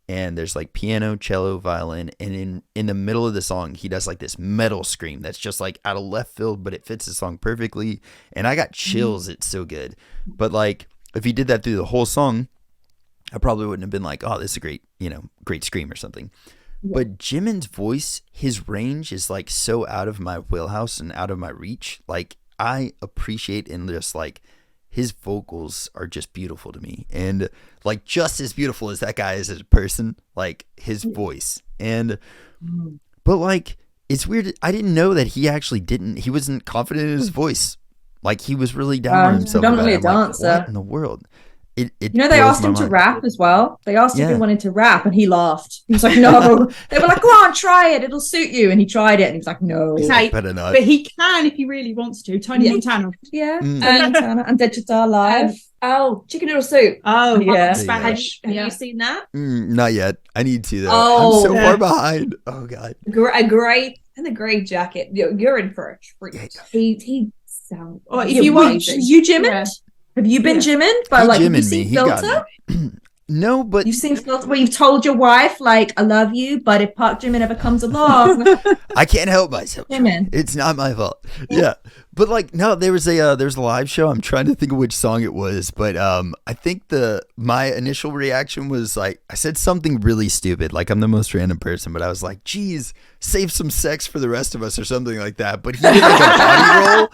And there's like piano, cello, violin, and in the middle of the song, he does like this metal scream that's just like out of left field, but it fits the song perfectly. And I got chills. It's so good. But like, if he did that through the whole song, I probably wouldn't have been like, oh, this is a great, great scream or something. But Jimin's voice, his range is like so out of my wheelhouse and out of my reach. Like I appreciate and just like his vocals are just beautiful to me, and like just as beautiful as that guy is as a person, like his voice. And but like it's weird, I didn't know that he wasn't confident in his voice. Like he was really down on himself. Predominantly a about it. I'm like, dancer. what in the world? It You know, they blows asked my him to mind. rap as well. They asked if he Yeah. wanted to rap, and he laughed. He was like, "No." They were like, "Go on, try it. It'll suit you." And he tried it, and he was like, "No." Okay, Better not. but he can if he really wants to. Tony Montana. Yeah, Mm. and Digital Live. Oh, chicken noodle soup. Oh, Yeah. Spanish. Have Yeah. you seen that? Not yet. I need to though. Oh, I'm so yeah. far behind. Oh god. A great and the grey jacket. You're in for a treat. Yeah. He sounds. Or if If you want, you Jimin? Yeah. Have you been Yeah. Jimin? But He like, have you Jimined me. seen He Filter? got me. No, but You've seen Filter where you've told your wife, like, "I love you," but if Park Jimin ever comes along, I can't help myself. Jimin. It's not my fault. Yeah. But like no, there was a live show. I'm trying to think of which song it was, but I think my initial reaction was like I said something really stupid. Like I'm the most random person, but I was like, "Geez, save some sex for the rest of us" or something like that. But he did like a body roll,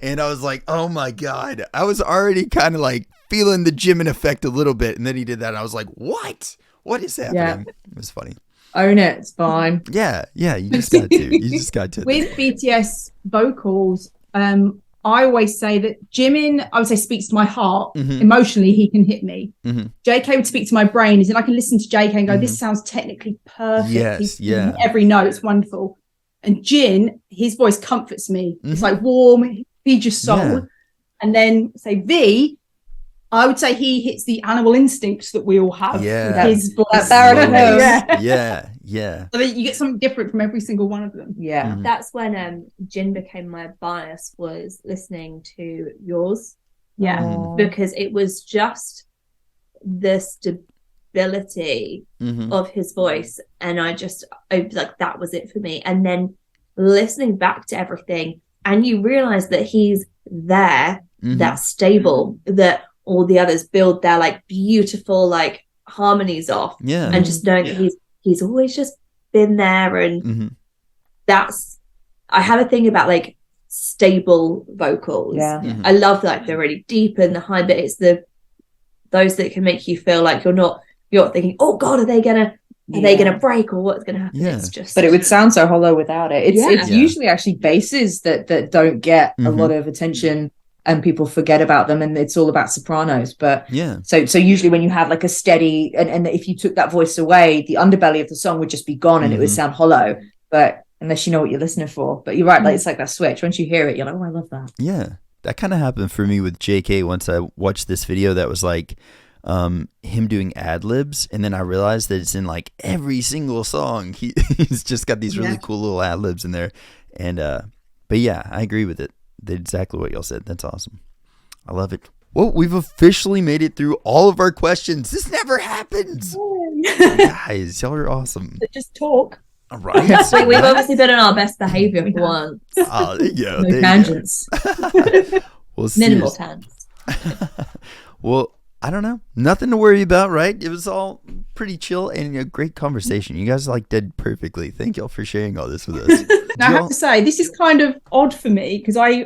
and I was like, "Oh my god." I was already kind of like feeling the Jimin effect a little bit, and then he did that and I was like, "What? What is happening?" It was funny. Own it. It's fine. Yeah, you just got to. You just got to. With BTS vocals, I always say that Jimin, I would say, speaks to my heart. Mhm. Emotionally, he can hit me. Mhm. JK would speak to my brain, as in I can listen to JK and go, "This sounds technically perfect." Yes, He's yeah. every note, it's wonderful. And Jin, his voice comforts me. It's Mhm. like warm, feeds your soul. Yeah. And then say V, I would say he hits the animal instincts that we all have. Yeah. With his voice. That Barrack nose. Yeah. Yeah. So that you get something different from every single one of them. Yeah. Mhm. That's when Jin became my bias, was listening to yours, Yeah. Oh. because it was just the stability Mhm. of his voice, and I was like, that was it for me. And then listening back to everything, and you realize that he's there, Mhm. that's stable, that all the others build their like beautiful like harmonies off, Yeah. and just knowing that he's always just been there. And Mhm. that's, I have a thing about like stable vocals. Yeah. Mhm. I love like the really deep and the high, but it's those that can make you feel like you're not thinking, "Oh god, are they gonna break, or what's gonna happen?" Yeah. It's just, But it would sound so hollow without it. It's Yeah. Yeah. usually actually basses that don't get a Mhm. lot of attention, and people forget about them, and it's all about sopranos. But Yeah. so usually when you have like a steady, and if you took that voice away, the underbelly of the song would just be gone, and it would Mhm. sound hollow. But unless you know what you're listening for. But you're right, like it's like that switch. Once you hear it, you're like, "Oh, I love that." Yeah. That kind of happened for me with JK once I watched this video that was like him doing ad libs, and then I realized that it's in like every single song. He's just got these really cool little ad libs in there. And but yeah, I agree with it. Exactly what y'all said. That's awesome. I love it. Well, we've officially made it through all of our questions. This never happens. Guys, y'all are awesome. Just talk. All right. we've obviously been on our best behavior for once. Oh, there you go. No There you go. tangents. Well, Minimal seriously. tangents. Well, I don't know. Nothing to worry about, right? It was all pretty chill and a great conversation. You guys like did perfectly. Thank y'all for sharing all this with us. Now, I Y'all- have to say, this is kind of odd for me because I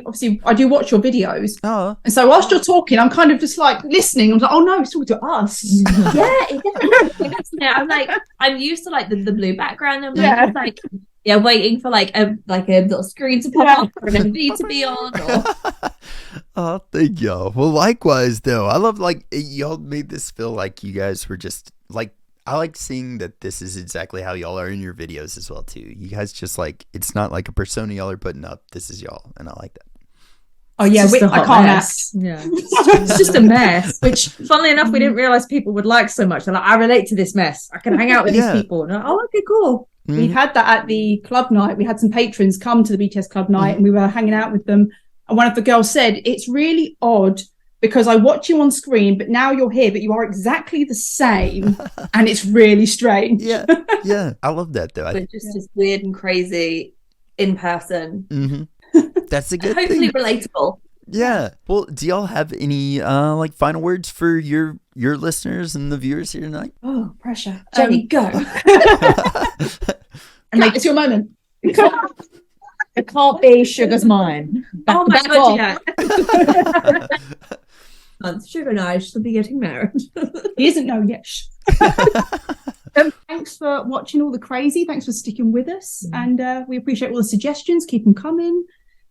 do watch your videos. Oh, And so whilst you're talking, I'm kind of just like listening. I'm like, "Oh no, it's talking to us." Yeah, it definitely is, isn't it? I'm like, I'm used to like the blue background. I'm Yeah. just like, waiting for like a little screen to pop up or an MV to be on. Or... oh, thank y'all. Well, likewise, though. I love like y'all made this feel like you guys were just like. I like seeing that this is exactly how y'all are in your videos as well too. You guys just like it's not like a persona y'all are putting up. This is y'all, and I like that. Oh yeah, It's just a I hot can't mess. Yeah. It's just a mess, which funnily enough, we didn't realize people would like so much. They're like, "I relate to this mess. I can hang out with Yeah. these people." And I'm like, "Oh, okay, cool." We've had that at the club night. We had some patrons come to the BTS club night and we were hanging out with them. And one of the girls said, "It's really odd because I watch you on screen, but now you're here, but you are exactly the same." And it's really strange. Yeah, yeah. I love that though. But just as weird and crazy in person. That's a good Hopefully thing. relatable. Yeah. Well, do y'all have any like final words for your listeners and the viewers here tonight? Oh, pressure. Jenny, go. And it's your moment. It can't be Sugar's mine. Oh my Back god, off. yeah. Sugar and I should be getting married. He isn't known yet. Thanks for watching all the crazy. Thanks for sticking with us. And we appreciate all the suggestions. Keep them coming.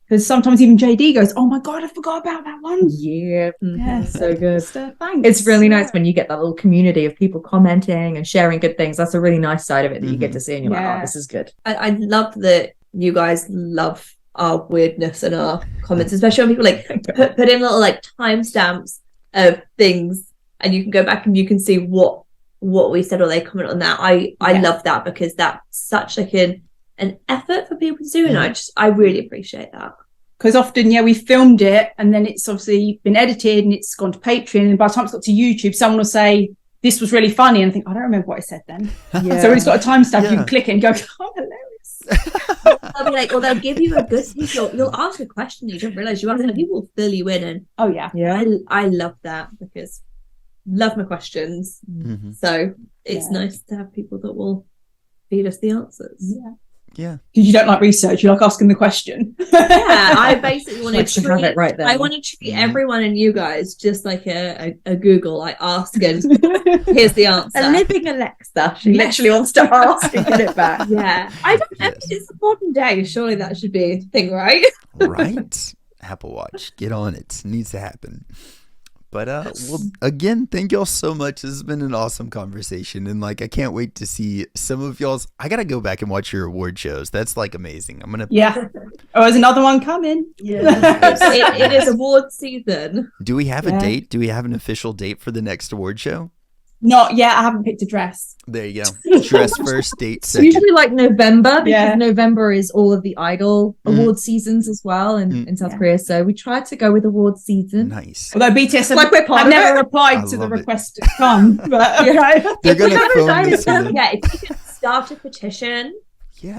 Because sometimes even JD goes, oh my God, I forgot about that one. Yeah. Yeah. So good. So, thanks. It's really nice when you get that little community of people commenting and sharing good things. That's a really nice side of it that you get to see and you're like, oh, this is good. I love that you guys love our weirdness and our comments, especially when people like put in little like timestamps of things, and you can go back and you can see what we said or they comment on that. I love that, because that's such like an effort for people to do, and I really appreciate that. Because often, we filmed it and then it's obviously been edited and it's gone to Patreon, and by the time it's got to YouTube, someone will say, this was really funny, and I think, I don't remember what I said then. Yeah. So it's got a timestamp, you can click it and go, oh, hilarious. They'll be like, or they'll give you a good you'll ask a question that you don't realize you asked, and people will fill you in, and oh yeah. I love that, because love my questions. So it's nice to have people that will feed us the answers. Yeah. Because you don't like research, you like asking the question. Yeah, I basically want to have it right there. I want to treat everyone and you guys just like a Google, like ask and here's the answer. A living Alexa. She literally wants to ask and get it back. Yeah. I don't know. It's the modern day. Surely that should be a thing, right? Right. Apple Watch. Get on it. It needs to happen. But well, again, thank y'all so much. This has been an awesome conversation, and like I can't wait to see some of y'all's. I gotta go back and watch your award shows. That's like amazing. I'm gonna. Yeah. Oh, there's another one coming. Yeah. it is award season. Do we have a date? Do we have an official date for the next award show? Not yet. I haven't picked a dress. There you go. Dress first, date second. Usually like November, because November is all of the Idol award seasons as well in South Korea. So we tried to go with award season. Nice. Although BTS have never replied to the request to come. But they're gonna phone this in. Yeah, if you could start a petition, to get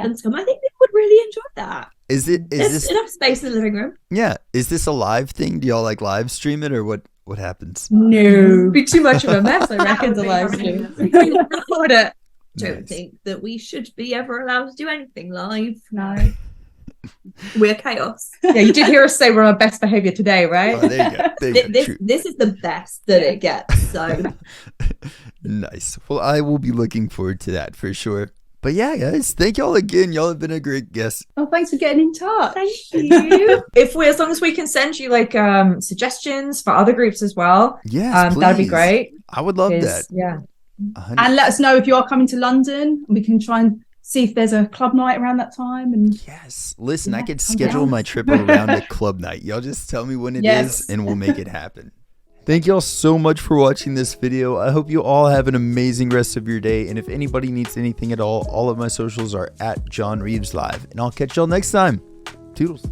them to come, I think they would really enjoy that. Is this enough space in the living room? Yeah. Is this a live thing? Do y'all like live stream it, or what happens? No. It'd be too much of a mess, I reckon, to live stream. I don't think that we should be ever allowed to do anything live. No. We're chaos. Yeah, you did hear us say we're on our best behavior today, right? Oh, there you go. There you go. This is the best that it gets. So nice. Well, I will be looking forward to that for sure. But yeah, guys, thank y'all again. Y'all have been a great guest. Oh, thanks for getting in touch. Thank you. As long as we can send you like suggestions for other groups as well. Yes, that'd be great. I would love that. Yeah. 100%. And let us know if you are coming to London. We can try and see if there's a club night around that time. And yes, listen, I could schedule my trip around a club night. Y'all just tell me when it is, and we'll make it happen. Thank y'all so much for watching this video. I hope you all have an amazing rest of your day. And if anybody needs anything at all of my socials are at JohnReavesLive. And I'll catch y'all next time. Toodles.